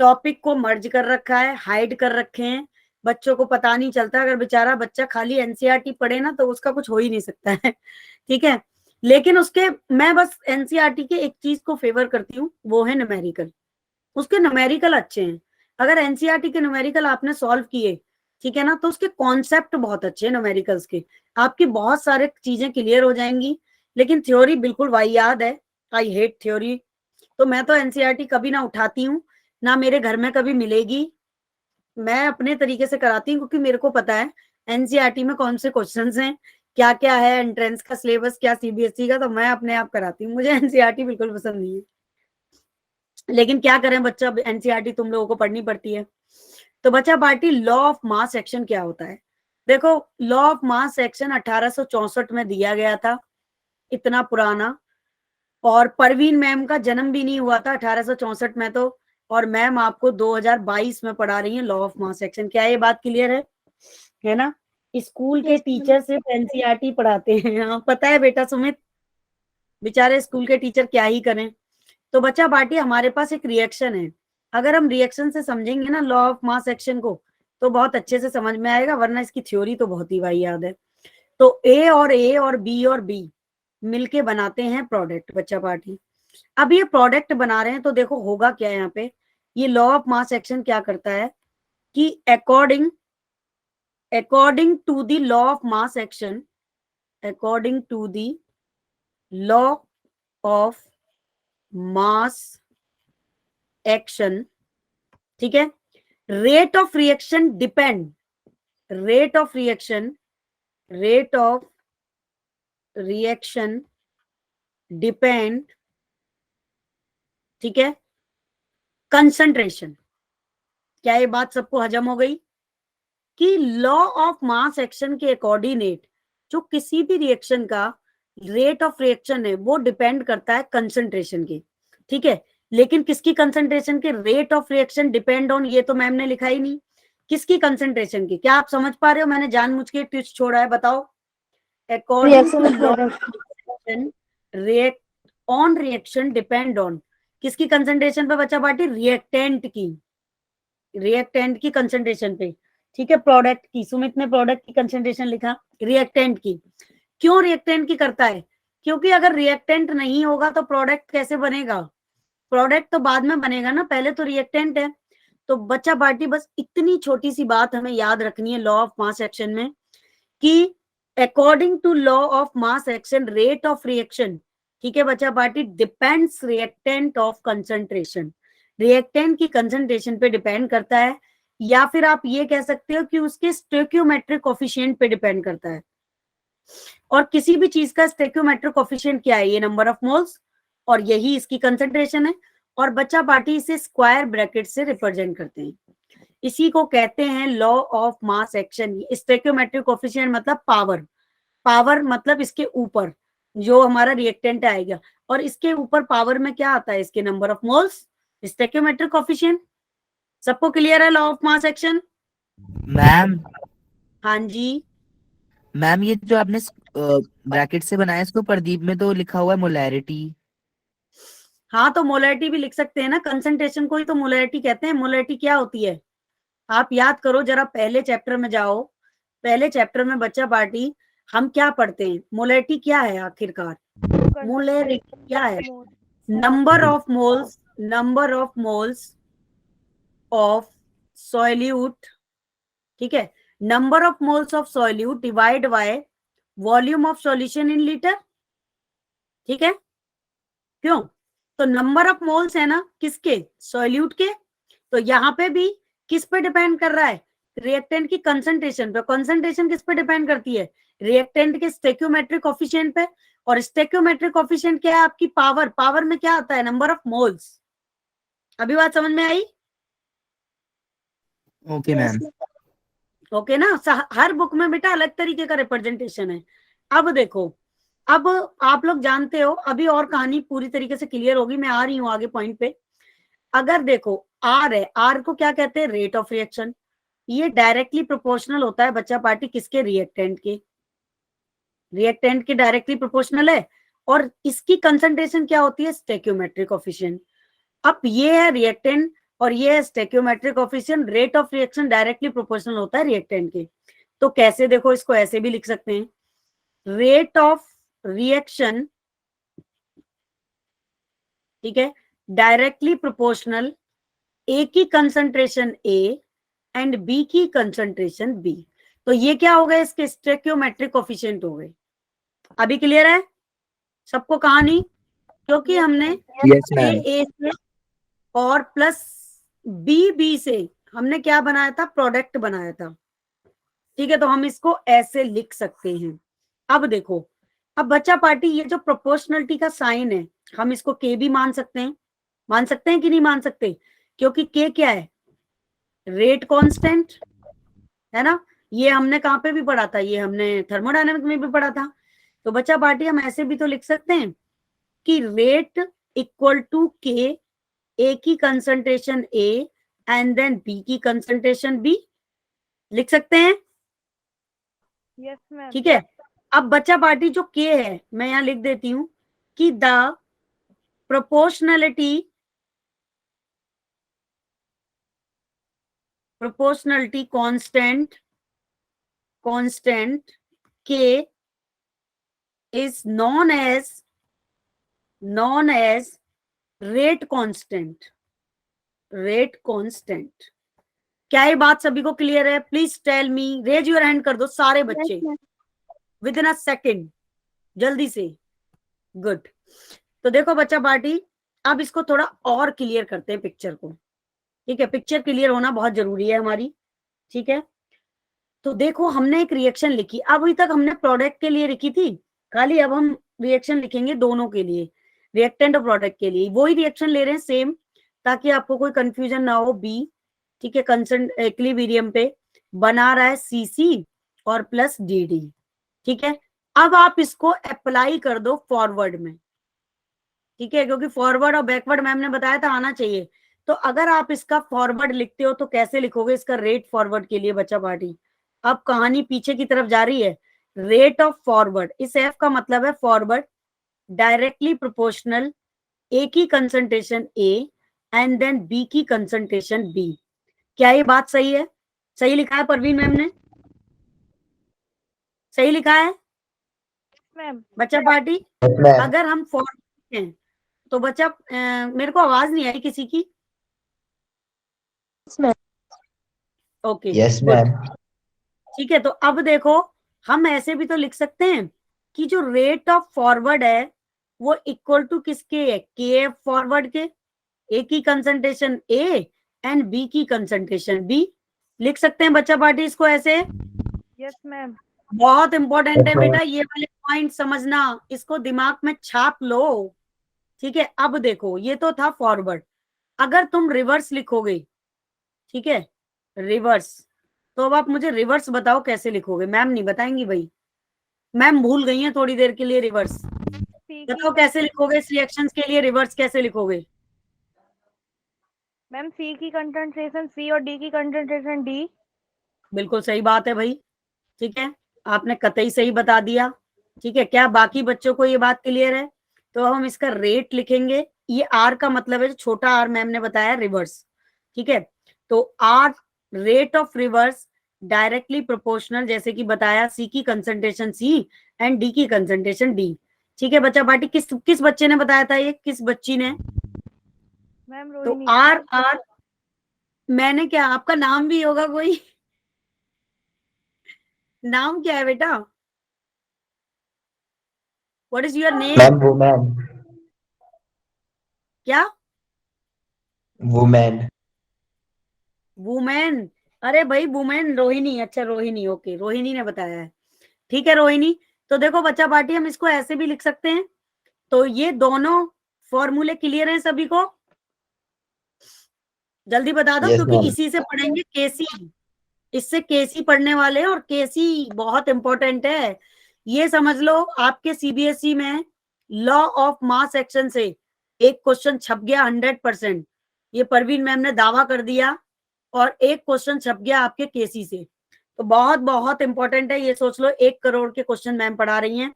टॉपिक को मर्ज कर रखा है, हाइड कर रखे हैं, बच्चों को पता नहीं चलता। अगर बेचारा बच्चा खाली एनसीईआरटी पढ़े ना तो उसका कुछ हो ही नहीं सकता है, ठीक है। लेकिन उसके मैं बस एनसीईआरटी के एक चीज को फेवर करती हूँ, वो है न्यूमेरिकल। उसके न्यूमेरिकल अच्छे हैं। अगर एनसीईआरटी के न्यूमेरिकल आपने सॉल्व किए, ठीक है ना, तो उसके कॉन्सेप्ट बहुत अच्छे हैं न्यूमेरिकल्स के, आपकी बहुत सारे चीजें क्लियर हो जाएंगी। लेकिन थ्योरी बिल्कुल वाहियात है, आई हेट थ्योरी। तो मैं तो एनसीईआरटी कभी ना उठाती हूँ, ना मेरे घर में कभी मिलेगी। मैं अपने तरीके से कराती हूँ क्योंकि मेरे को पता है एनसीईआरटी में कौन से क्वेश्चंस हैं, क्या क्या है, एंट्रेंस का सिलेबस क्या सीबीएसई का, तो मैं अपने आप कराती हूँ। मुझे एनसीईआरटी बिल्कुल पसंद नहीं है, लेकिन क्या करें बच्चा, एनसीईआरटी तुम लोगों को पढ़नी पड़ती है। तो बच्चा party law of mass action क्या होता है? देखो, लॉ ऑफ मास एक्शन 1864 में दिया गया था, इतना पुराना। और परवीन मैम का जन्म भी नहीं हुआ था 1864 में तो, और मैम आपको 2022 में पढ़ा रही है लॉ ऑफ मास एक्शन। क्या ये बात क्लियर है ना? स्कूल के Yes, ma'am. टीचर सिर्फ एनसीईआरटी पढ़ाते हैं। हाँ पता है बेटा सुमित, बेचारे स्कूल के टीचर क्या ही करें। तो बच्चा पार्टी हमारे पास एक रिएक्शन है, अगर हम रिएक्शन से समझेंगे ना लॉ ऑफ मास एक्शन को, तो बहुत अच्छे से समझ में आएगा, वरना इसकी थ्योरी तो बहुत ही भाई याद है। तो ए और बी मिलके बनाते हैं प्रोडक्ट बच्चा पार्टी। अब ये प्रोडक्ट बना रहे हैं तो देखो होगा क्या यहाँ पे, ये लॉ ऑफ मास एक्शन क्या करता है कि according to the law of mass action, according to the law of mass action, ठीक है, rate of reaction depend, rate of reaction depend, ठीक है, कंसंट्रेशन। क्या ये बात सबको हजम हो गई कि लॉ ऑफ मास एक्शन के कोऑर्डिनेट जो किसी भी रिएक्शन का रेट ऑफ रिएक्शन है वो डिपेंड करता है कंसंट्रेशन के, ठीक है। लेकिन किसकी कंसंट्रेशन के? Rate of reaction depend on, ये तो मैम ने लिखा ही नहीं, किसकी कंसंट्रेशन की। क्या आप समझ पा रहे हो? मैंने जानबूझ के ट्विस्ट छोड़ा है, बताओ। According Reaction to of law product. React on reaction depend on, किसकी कंसंट्रेशन पे बच्चा पार्टी? रिएक्टेंट की कंसंट्रेशन पे, ठीक है। प्रोडक्ट की, सुमित ने प्रोडक्ट की कंसंट्रेशन लिखा, रिएक्टेंट की। क्यों रिएक्टेंट की करता है? क्योंकि अगर रिएक्टेंट नहीं होगा तो प्रोडक्ट कैसे बनेगा? प्रोडक्ट तो बाद में बनेगा ना, पहले तो रिएक्टेंट है। तो बच्चा पार्टी बस इतनी छोटी सी बात हमें याद रखनी है लॉ ऑफ मास एक्शन में कि according to law of mass action rate of reaction, ठीक है बच्चा party, depends reactant of concentration, reactant की कंसंट्रेशन पे डिपेंड करता है, या फिर आप ये कह सकते हो कि उसके स्टोइकियोमेट्रिक कोफिशिएंट पे डिपेंड करता है। और किसी भी चीज का स्टोइकियोमेट्रिक कोफिशिएंट क्या है? ये नंबर ऑफ मोल्स, और यही इसकी कंसंट्रेशन है। और बच्चा पार्टी इसे स्क्वायर ब्रैकेट से रिप्रेजेंट करते हैं, इसी को कहते हैं law of mass action. Stoichiometric coefficient मतलब पावर, पावर मतलब इसके ऊपर जो हमारा रिएक्टेंट आएगा, और इसके ऊपर पावर में क्या आता है? इसके number of moles, stoichiometric coefficient. सबको क्लियर है law of mass action? Ma'am हाँ जी। मैम ये जो आपने ब्रैकेट से बनाया है, इसको प्रदीप में तो लिखा हुआ है मोलैरिटी। हाँ तो मोलैरिटी भी लिख सकते हैं ना, कंसंट्रेशन को ही तो मोलैरिटी कहते हैं। मोलैरिटी क्या होती है? आप याद करो जरा, पहले चैप्टर में जाओ, पहले चैप्टर में बच्चा पार्टी हम क्या पढ़ते हैं? मोलैरिटी क्या है आखिरकार? मोलैरिटी क्या है? Number of moles, number of moles of solute, ठीक है, number of moles of solute divide by volume of solution in litre, ठीक है। क्यों? तो नंबर ऑफ मोल्स है ना किसके? सॉल्यूट के। तो यहाँ पे भी किस पे डिपेंड कर रहा है? रिएक्टेंट की कंसंट्रेशन पे। कंसंट्रेशन किस पे डिपेंड करती है? रिएक्टेंट के स्टोइकियोमेट्रिक कोफिशिएंट पे। और स्टोइकियोमेट्रिक कोफिशिएंट क्या है? आपकी पावर। पावर में क्या आता है? Number of moles. अभी बात समझ में आई? Okay ma'am. ओके ना? हर बुक में बेटा अलग तरीके का रिप्रेजेंटेशन है। अब देखो, अब आप लोग जानते हो, अभी और कहानी पूरी तरीके से क्लियर होगी, मैं आ रही हूँ आगे पॉइंट पे। अगर देखो आर है, आर को क्या कहते हैं? Rate of reaction. ये डायरेक्टली प्रोपोर्शनल होता है बच्चा पार्टी किसके? रिएक्टेंट के। रिएक्टेंट के डायरेक्टली प्रोपोर्शनल है। और इसकी कंसंट्रेशन क्या होती है? Stoichiometric coefficient. अब ये है रिएक्टेंट और ये है stoichiometric coefficient. Rate of reaction directly proportional होता है रिएक्टेंट के। तो कैसे? देखो इसको ऐसे भी लिख सकते हैं, रेट ऑफ रिएक्शन, ठीक है, डायरेक्टली प्रोपोर्शनल ए की कंसंट्रेशन ए एंड बी की कंसंट्रेशन बी। तो ये क्या हो गए? इसके स्टोइकियोमेट्रिक कोफिशिएंट हो गए। अभी क्लियर है सबको कहानी? क्योंकि हमने यस मैम। ए से और प्लस बी से हमने क्या बनाया था, प्रोडक्ट बनाया था, ठीक है। तो हम इसको ऐसे लिख सकते हैं। अब देखो, अब बच्चा पार्टी ये जो प्रोपोर्शनलिटी का साइन है, हम इसको के भी मान सकते हैं, मान सकते हैं कि नहीं मान सकते, क्योंकि के क्या है, रेट कांस्टेंट है ना। ये हमने कहाँ पे भी पढ़ा था, ये हमने थर्मोडायनेमिक में भी पढ़ा था। तो बच्चा पार्टी हम ऐसे भी तो लिख सकते हैं कि रेट इक्वल टू के, ए की concentration A and then B की कंसंट्रेशन बी, लिख सकते हैं, Yes, ma'am. ठीक है। अब बच्चा पार्टी जो के है मैं यहां लिख देती हूं कि द प्रोपोर्शनलिटी कांस्टेंट के is known as rate constant। क्या ये बात सभी को क्लियर है? Please tell me, raise your hand कर दो सारे बच्चे Yes, ma'am. Within a second, जल्दी से। गुड। तो देखो बच्चा पार्टी, अब इसको थोड़ा और क्लियर करते हैं पिक्चर को, ठीक है। पिक्चर क्लियर होना बहुत जरूरी है हमारी, ठीक है। तो देखो हमने एक रिएक्शन लिखी, अभी तक हमने प्रोडक्ट के लिए लिखी थी खाली, अब हम रिएक्शन लिखेंगे दोनों के लिए, रिएक्टेंट और प्रोडक्ट के लिए वही रिएक्शन ले रहे हैं सेम, ताकि आपको कोई कंफ्यूजन ना हो। बी, ठीक है, कंसंट इक्विलिब्रियम पे बना रहा है सीसी और प्लस डी डी, ठीक है। अब आप इसको अप्लाई कर दो फॉरवर्ड में, ठीक है, क्योंकि फॉरवर्ड और बैकवर्ड मैम ने बताया था आना चाहिए। तो अगर आप इसका फॉरवर्ड लिखते हो तो कैसे लिखोगे इसका रेट फॉरवर्ड के लिए बच्चा पार्टी? अब कहानी पीछे की तरफ जा रही है। रेट ऑफ फॉरवर्ड, इस एफ का मतलब है फॉरवर्ड, डायरेक्टली प्रोपोर्शनल ए की concentration A and then B की कंसंट्रेशन बी। क्या ये बात सही है? सही लिखा है परवीन मैम ने? सही लिखा है Ma'am. बच्चा पार्टी? Yes, ma'am. अगर हम फॉरवर्ड हैं तो बच्चा मेरे को आवाज नहीं आई किसी की। Yes, ma'am. Okay Yes, good, ma'am. ठीक है। तो अब देखो हम ऐसे भी तो लिख सकते हैं कि जो रेट ऑफ फॉरवर्ड है वो इक्वल टू किसके है, के एफ फॉरवर्ड के, ए की कंसंट्रेशन ए एंड बी की कंसंट्रेशन बी। लिख सकते हैं बच्चा पार्टी इसको ऐसे। Yes, ma'am. बहुत इंपॉर्टेंट है Okay. बेटा, ये वाले पॉइंट समझना, इसको दिमाग में छाप लो, ठीक है। अब देखो ये तो था फॉरवर्ड, अगर तुम रिवर्स लिखोगे, ठीक है, रिवर्स, तो अब आप मुझे रिवर्स बताओ कैसे लिखोगे। मैम नहीं बताएंगी भाई, मैम भूल गई हैं थोड़ी देर के लिए। रिवर्स C बताओ की कैसे लिखोगे इस रिएक्शंस के लिए, रिवर्स कैसे लिखोगे? मैम C की कंसंट्रेशन C और D की कंसंट्रेशन D। बिल्कुल सही बात है भाई, ठीक है, आपने कतई सही बता दिया, ठीक है। क्या बाकी बच्चों को ये बात क्लियर है? तो अब हम इसका रेट लिखेंगे, ये आर का मतलब है जो छोटा आर मैम ने बताया रिवर्स, ठीक है। तो R rate of reverse directly proportional, जैसे कि बताया, सी की कंसंट्रेशन सी एंड डी की कंसंट्रेशन डी, ठीक है। बच्चा पार्टी किस किस बच्चे ने बताया था ये, किस बच्ची ने? मैम तो रोहिणी। आर आर मैंने क्या, आपका नाम भी होगा कोई? नाम क्या है बेटा? What is your name? Ma'am, woman. क्या? Woman. वुमेन? अरे भाई वुमेन रोहिणी, अच्छा रोहिणी, ओके, रोहिणी ने बताया है, ठीक है रोहिणी। तो देखो बच्चा पार्टी हम इसको ऐसे भी लिख सकते हैं। तो ये दोनों फॉर्मूले क्लियर हैं सभी को? जल्दी बता दो, Yes, क्योंकि ma'am. इसी से पढ़ेंगे केसी, इससे केसी पढ़ने वाले हैं, और केसी बहुत इंपॉर्टेंट है। ये समझ लो आपके सीबीएसई में लॉ ऑफ मास एक्शन से एक क्वेश्चन छप गया 100%, ये परवीन मैम ने दावा कर दिया, और एक क्वेश्चन छप गया आपके केसी से। तो बहुत बहुत इंपॉर्टेंट है, ये सोच लो 1 करोड़ के क्वेश्चन मैम पढ़ा रही हैं।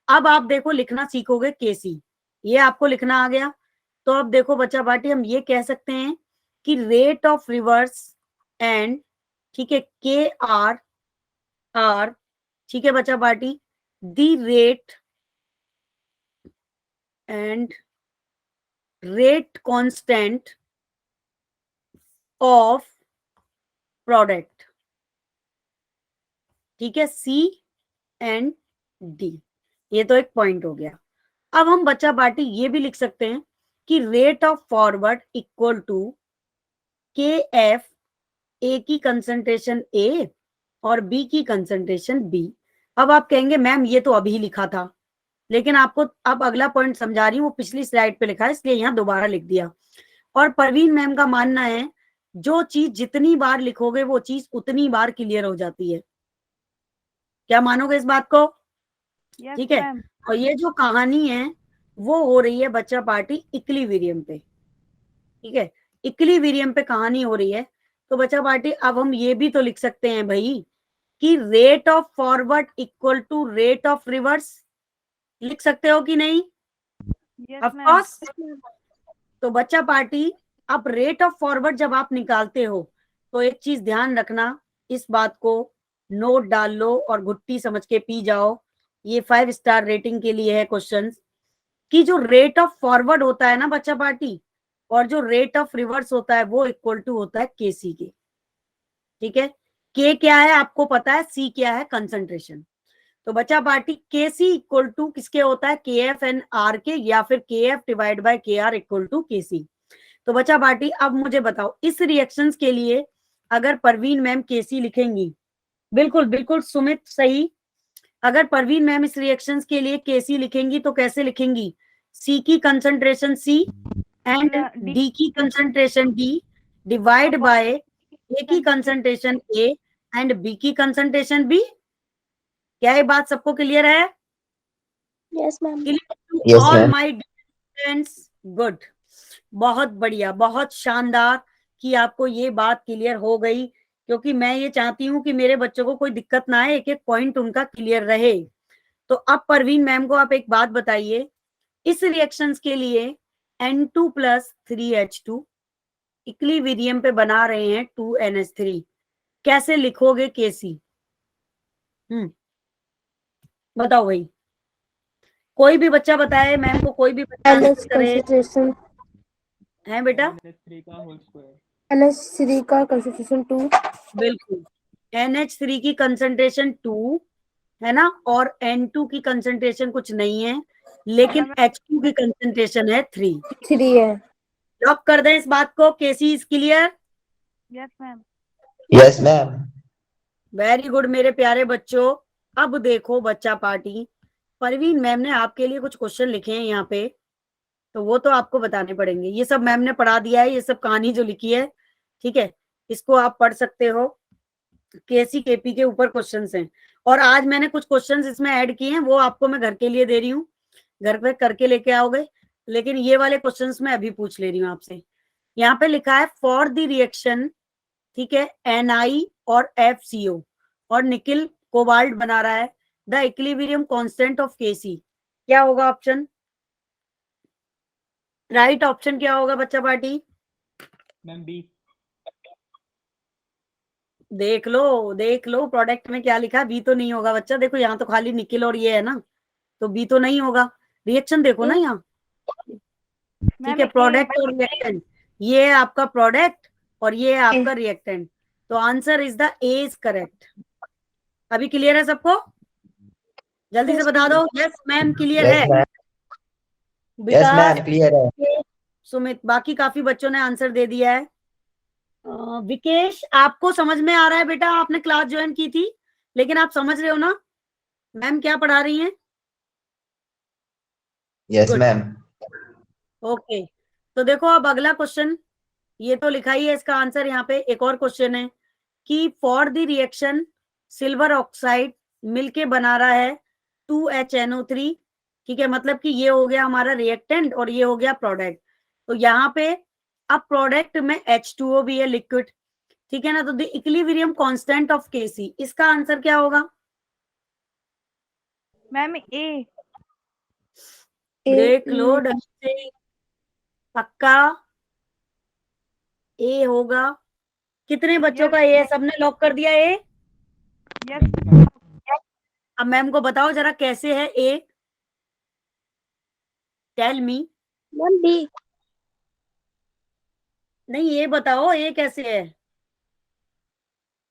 अब आप देखो लिखना सीखोगे केसी, ये आपको लिखना आ गया। तो अब देखो बच्चा पार्टी हम ये कह सकते हैं कि रेट ऑफ रिवर्स एंड, ठीक है, के आर आर, ठीक है बच्चा party, the rate and rate constant of product, ठीक है, सी एंड डी। ये तो एक पॉइंट हो गया। अब हम बच्चा पार्टी ये भी लिख सकते हैं कि rate of forward equal to KF A की कंसंट्रेशन A और B की कंसंट्रेशन B। अब आप कहेंगे मैम ये तो अभी लिखा था, लेकिन आपको अब अगला पॉइंट समझा रही हूँ, वो पिछली स्लाइड पे लिखा है इसलिए यहाँ दोबारा लिख दिया। और परवीन मैम का मानना है जो चीज जितनी बार लिखोगे वो चीज उतनी बार क्लियर हो जाती है। क्या मानोगे इस बात को? यस ठीक है। मैम। और ये जो कहानी है वो हो रही है बच्चा पार्टी इक्विलिब्रियम पे। ठीक है, इक्विलिब्रियम पे कहानी हो रही है। तो बच्चा पार्टी अब हम ये भी तो लिख सकते हैं भाई कि rate of forward equal to rate of reverse. लिख सकते हो कि नहीं? Yes of ma'am. कोर्स। तो बच्चा पार्टी अब रेट ऑफ फॉरवर्ड जब आप निकालते हो तो एक चीज ध्यान रखना, इस बात को नोट डाल लो और घुट्टी समझ के पी जाओ। ये 5 स्टार रेटिंग के लिए है क्वेश्चन, कि जो रेट ऑफ फॉरवर्ड होता है ना बच्चा पार्टी, और जो रेट ऑफ रिवर्स होता है वो इक्वल टू होता है केसी के। ठीक है, के क्या है आपको पता है, सी क्या है कंसंट्रेशन। तो बच्चा पार्टी के सी इक्वल टू किसके होता है, के एफ एन आर के, या फिर के एफ डिवाइड बाय के आर इक्वल टू के सी। तो बच्चा पार्टी अब मुझे बताओ इस रिएक्शंस के लिए अगर परवीन मैम के सी लिखेंगी, बिल्कुल बिल्कुल सुमित सही, अगर परवीन मैम इस रिएक्शंस के लिए के सी लिखेंगी तो कैसे लिखेंगी, सी की कंसंट्रेशन सी एंड डी की कंसंट्रेशन डी डिवाइड बाय ए की कंसंट्रेशन ए एंड बी की कंसंट्रेशन बी। क्या ये बात सबको क्लियर है? Yes, ma'am. Yes, all ma'am. My friends, good, बहुत बढ़िया, बहुत शानदार कि आपको ये बात क्लियर हो गई, क्योंकि मैं ये चाहती हूँ कि मेरे बच्चों को कोई दिक्कत ना आए, एक एक पॉइंट उनका क्लियर रहे। तो अब परवीन मैम को आप एक बात बताइए, इस रिएक्शंस के लिए N2 प्लस 3H2 इक्विलिब्रियम पे बना रहे हैं 2NH3, कैसे लिखोगे केसी? बताओ भाई, कोई भी बच्चा बताए मैम को, कोई भी बच्चा NH आंसर करे। concentration है बेटा? NH3 का concentration 2 बिल्कुल, NH3 की कंसंट्रेशन 2 है ना, और N2 की कंसंट्रेशन कुछ नहीं है, लेकिन H2 की कंसंट्रेशन है 3। 3 है। लॉक कर दें इस बात को, KC is clear? Yes ma'am. Yes, ma'am. Very good मेरे प्यारे बच्चों। अब देखो बच्चा पार्टी, परवीन मैम ने आपके लिए कुछ क्वेश्चन लिखे हैं यहाँ पे, तो वो तो आपको बताने पड़ेंगे। ये सब मैम ने पढ़ा दिया है, ये सब कहानी जो लिखी है, ठीक है, इसको आप पढ़ सकते हो। केसी केपी के ऊपर क्वेश्चंस हैं, और आज मैंने कुछ क्वेश्चंस इसमें ऐड किए हैं, वो आपको मैं घर के लिए दे रही हूँ, घर पे करके लेके आओगे। लेकिन ये वाले क्वेश्चंस मैं अभी पूछ ले रही हूँ आपसे। यहाँ पे लिखा है फॉर द रिएक्शन, ठीक है, NI और FCO और निकिल कोबाल्ट बना रहा है, the equilibrium constant of KC. क्या होगा ऑप्शन? राइट ऑप्शन क्या होगा बच्चा पार्टी? Ma'am B. देख लो प्रोडक्ट में क्या लिखा है, बी तो नहीं होगा बच्चा। देखो यहाँ तो खाली निकिल और ये है ना, तो बी तो नहीं होगा। रिएक्शन देखो ना यहाँ, ठीक है, प्रोडक्ट और रिएक्टेंट, ये है आपका प्रोडक्ट और ये है आपका रिएक्टेंट। तो answer is the A is correct. अभी क्लियर है सबको? जल्दी से बता दो। यस मैम क्लियर है। Yes, ma'am. Yes, विकास, ma'am. Clear है. सुमित, बाकी काफी बच्चों ने आंसर दे दिया है। विकेश, आपको समझ में आ रहा है बेटा? आपने क्लास ज्वाइन की थी, लेकिन आप समझ रहे हो ना मैम क्या पढ़ा रही हैं? Yes, Good. ma'am. ओके, तो देखो अब अगला क्वेश्चन, ये तो लिखा ही है इसका आंसर। यहाँ पे एक और क्वेश्चन है कि for the reaction silver oxide मिलके बना रहा है 2HNO3, ठीक है, मतलब कि ये हो गया हमारा रिएक्टेंट और ये हो गया प्रोडक्ट। तो यहाँ पे अब प्रोडक्ट में H2O भी है लिक्विड, ठीक है ना, तो the equilibrium constant of KC, इसका आंसर क्या होगा? मैम ए। देख लो ढंग से, पक्का ए होगा। कितने बच्चों का ए है? सबने लॉक कर दिया ए? यस। अब मैम को बताओ जरा कैसे है A, tell me. Ma'am B. नहीं ये बताओ ए कैसे है।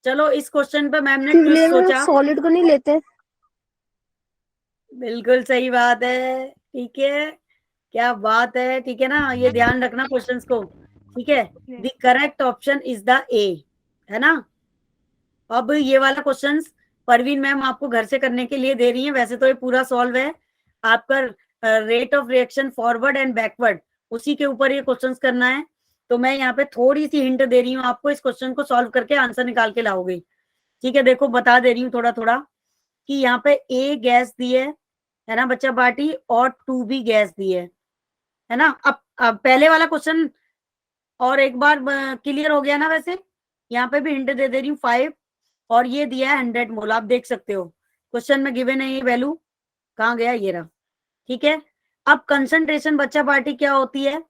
चलो इस क्वेश्चन पे मैम ने ट्विस्ट सोचा। सॉलिड को नहीं लेते। बिल्कुल सही बात है, ठीक है, क्या बात है, ठीक है ना, ये ध्यान रखना क्वेश्चंस को, ठीक है, the correct option is the ए, है ना। अब ये वाला क्वेश्चन परवीन मैम आपको घर से करने के लिए दे रही है, वैसे तो ये पूरा सॉल्व है आपका, rate of reaction forward and backward, उसी के ऊपर ये क्वेश्चन करना है। तो मैं यहाँ पे थोड़ी सी हिंट दे रही हूँ आपको, इस क्वेश्चन को सॉल्व करके आंसर निकाल के लाओगे। ठीक है, देखो बता दे रही हूँ थोड़ा थोड़ा कि यहाँ पे ए गैस दी है ना बच्चा पार्टी, और 2 भी गैस दी है ना। अब पहले वाला क्वेश्चन और एक बार क्लियर हो गया ना। वैसे यहाँ पे भी हिंट दे रही हूँ 5, और ये दिया है 100 मोल, आप देख सकते हो क्वेश्चन में गिवन है ये वैल्यू, कहाँ गया ये रहा। ठीक है, अब कंसंट्रेशन बच्चा पार्टी क्या होती है,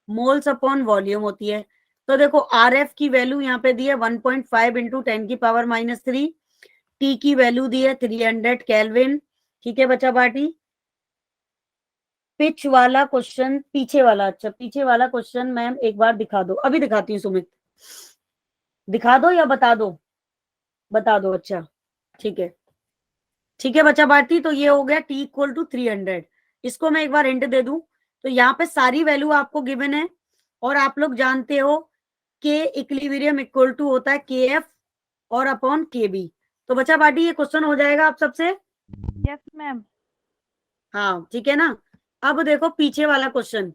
मोल्स अपॉन वॉल्यूम होती है। तो देखो RF की वैल्यू यहाँ पे दी है 1.5 इंटू 10 की पावर -3, टी की वैल्यू दी है 300 केल्विन। ठीक है बच्चा पार्टी, पिच वाला क्वेश्चन पीछे वाला, अच्छा पीछे वाला क्वेश्चन मैम एक बार दिखा दो, अभी दिखाती हूँ सुमित, दिखा दो या बता दो, बता दो। अच्छा ठीक है, ठीक है बच्चा पार्टी, तो ये हो गया T इक्वल टू 300। इसको मैं एक बार हिंट दे दूं, तो यहाँ पे सारी वैल्यू आपको गिवन है, और आप लोग जानते हो के इक्विलिब्रियम इक्वल टू होता है KF और अपॉन KB। तो बच्चा पार्टी ये क्वेश्चन हो जाएगा आप सबसे। Yes ma'am. हाँ ठीक है ना। अब देखो पीछे वाला क्वेश्चन,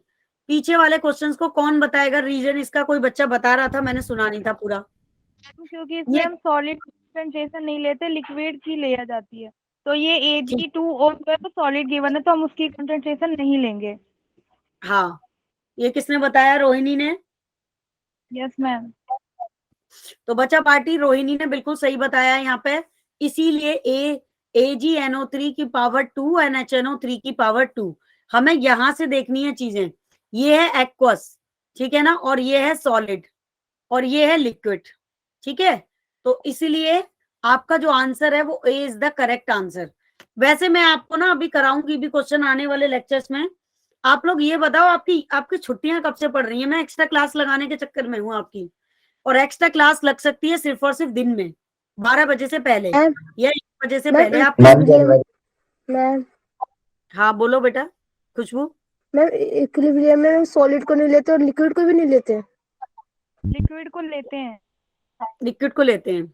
पीछे वाले क्वेश्चंस को कौन बताएगा, रीजन इसका कोई बच्चा बता रहा था, मैंने सुना नहीं था पूरा। क्योंकि इसमें हम सॉलिड कंसंट्रेशन नहीं लेते, लिक्विड की लिया जाती है। तो ये Ag2 और तो सॉलिड गिवन है, तो हम उसकी कंसंट्रेशन नहीं लेंगे। हाँ, ये किसने बताया, रोहिणी ने। Yes ma'am. तो बच्चा पार्टी रोहिणी ने बिल्कुल सही बताया यहाँ पे, इसीलिए AgNO3 की पावर 2 NHNO3 की पावर 2, हमें यहां से देखनी है चीजें। ये है एक्वस, ठीक है ना, और ये है सॉलिड, और ये है लिक्विड। ठीक है, तो इसीलिए आपका जो आंसर है वो ए इज द करेक्ट आंसर। वैसे मैं आपको ना अभी कराऊंगी भी क्वेश्चन आने वाले लेक्चर्स में। आप लोग ये बताओ आपकी छुट्टियां कब से पड़ रही हैं। मैं एक्स्ट्रा क्लास लगाने के चक्कर में हूँ आपकी, और एक्स्ट्रा क्लास लग सकती है सिर्फ और सिर्फ दिन में 12 बजे से पहले या 1 बजे से पहले आप। मैम हाँ बोलो बेटा खुशबू। मैम इक्विलिब्रियम में सॉलिड को नहीं लेते और लिक्विड को भी नहीं लेते। लिक्विड को लेते हैं। लिक्विड को लेते हैं,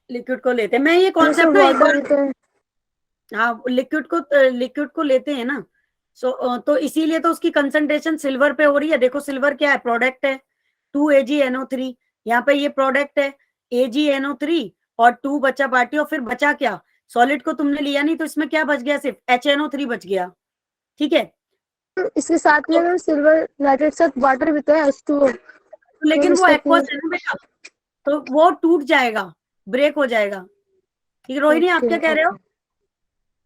लिक्विड को लेते हैं। मैं ये कॉन्सेप्ट ना एक बार, हाँ लिक्विड को लेते हैं ना। तो इसीलिए तो उसकी कंसंट्रेशन सिल्वर पे हो रही है। देखो सिल्वर क्या है, प्रोडक्ट है 2AgNO3, यहाँ पे ये प्रोडक्ट है AgNO3 और 2 बचा पार्टी, और फिर बचा क्या, सॉलिड को तुमने लिया नहीं, तो इसमें क्या बच गया, सिर्फ HNO3 बच गया। ठीक है, इसके साथ में मैम सिल्वर नाइट्रेट के साथ वाटर भी तो है H2O। लेकिन वो एक्वस है ना बेटा, तो वो टूट जाएगा, ब्रेक हो जाएगा। ठीक है रोहिणी, आप क्या कह रहे हो,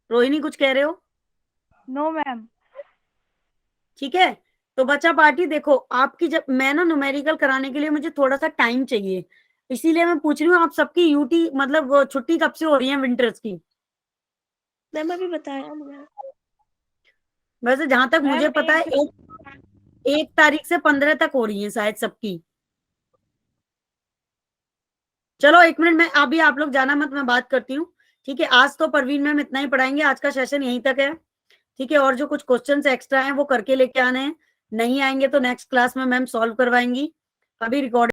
रोहिणी कुछ कह रहे हो। No ma'am. ठीक है, तो बच्चा पार्टी देखो आपकी, जब मैं ना न्यूमेरिकल कराने के लिए मुझे थोड़ा सा टाइम चाहिए, इसीलिए मैं पूछ रही हूँ आप सबकी यूटी मतलब वो छुट्टी कब से हो रही है विंटर्स की। मैम अभी बताया मुझे। वैसे जहां तक मुझे पता है 1 तारीख से 15 तक हो रही है शायद सबकी। चलो 1 मिनट में, अभी आप लोग जाना मत, मैं बात करती हूँ। ठीक है, आज तो परवीन मैम इतना ही पढ़ाएंगे, आज का सेशन यहीं तक है। ठीक है, और जो कुछ क्वेश्चंस एक्स्ट्रा हैं वो करके लेके आने हैं, नहीं आएंगे तो नेक्स्ट क्लास में मैम सॉल्व करवाएंगी। अभी रिकॉर्ड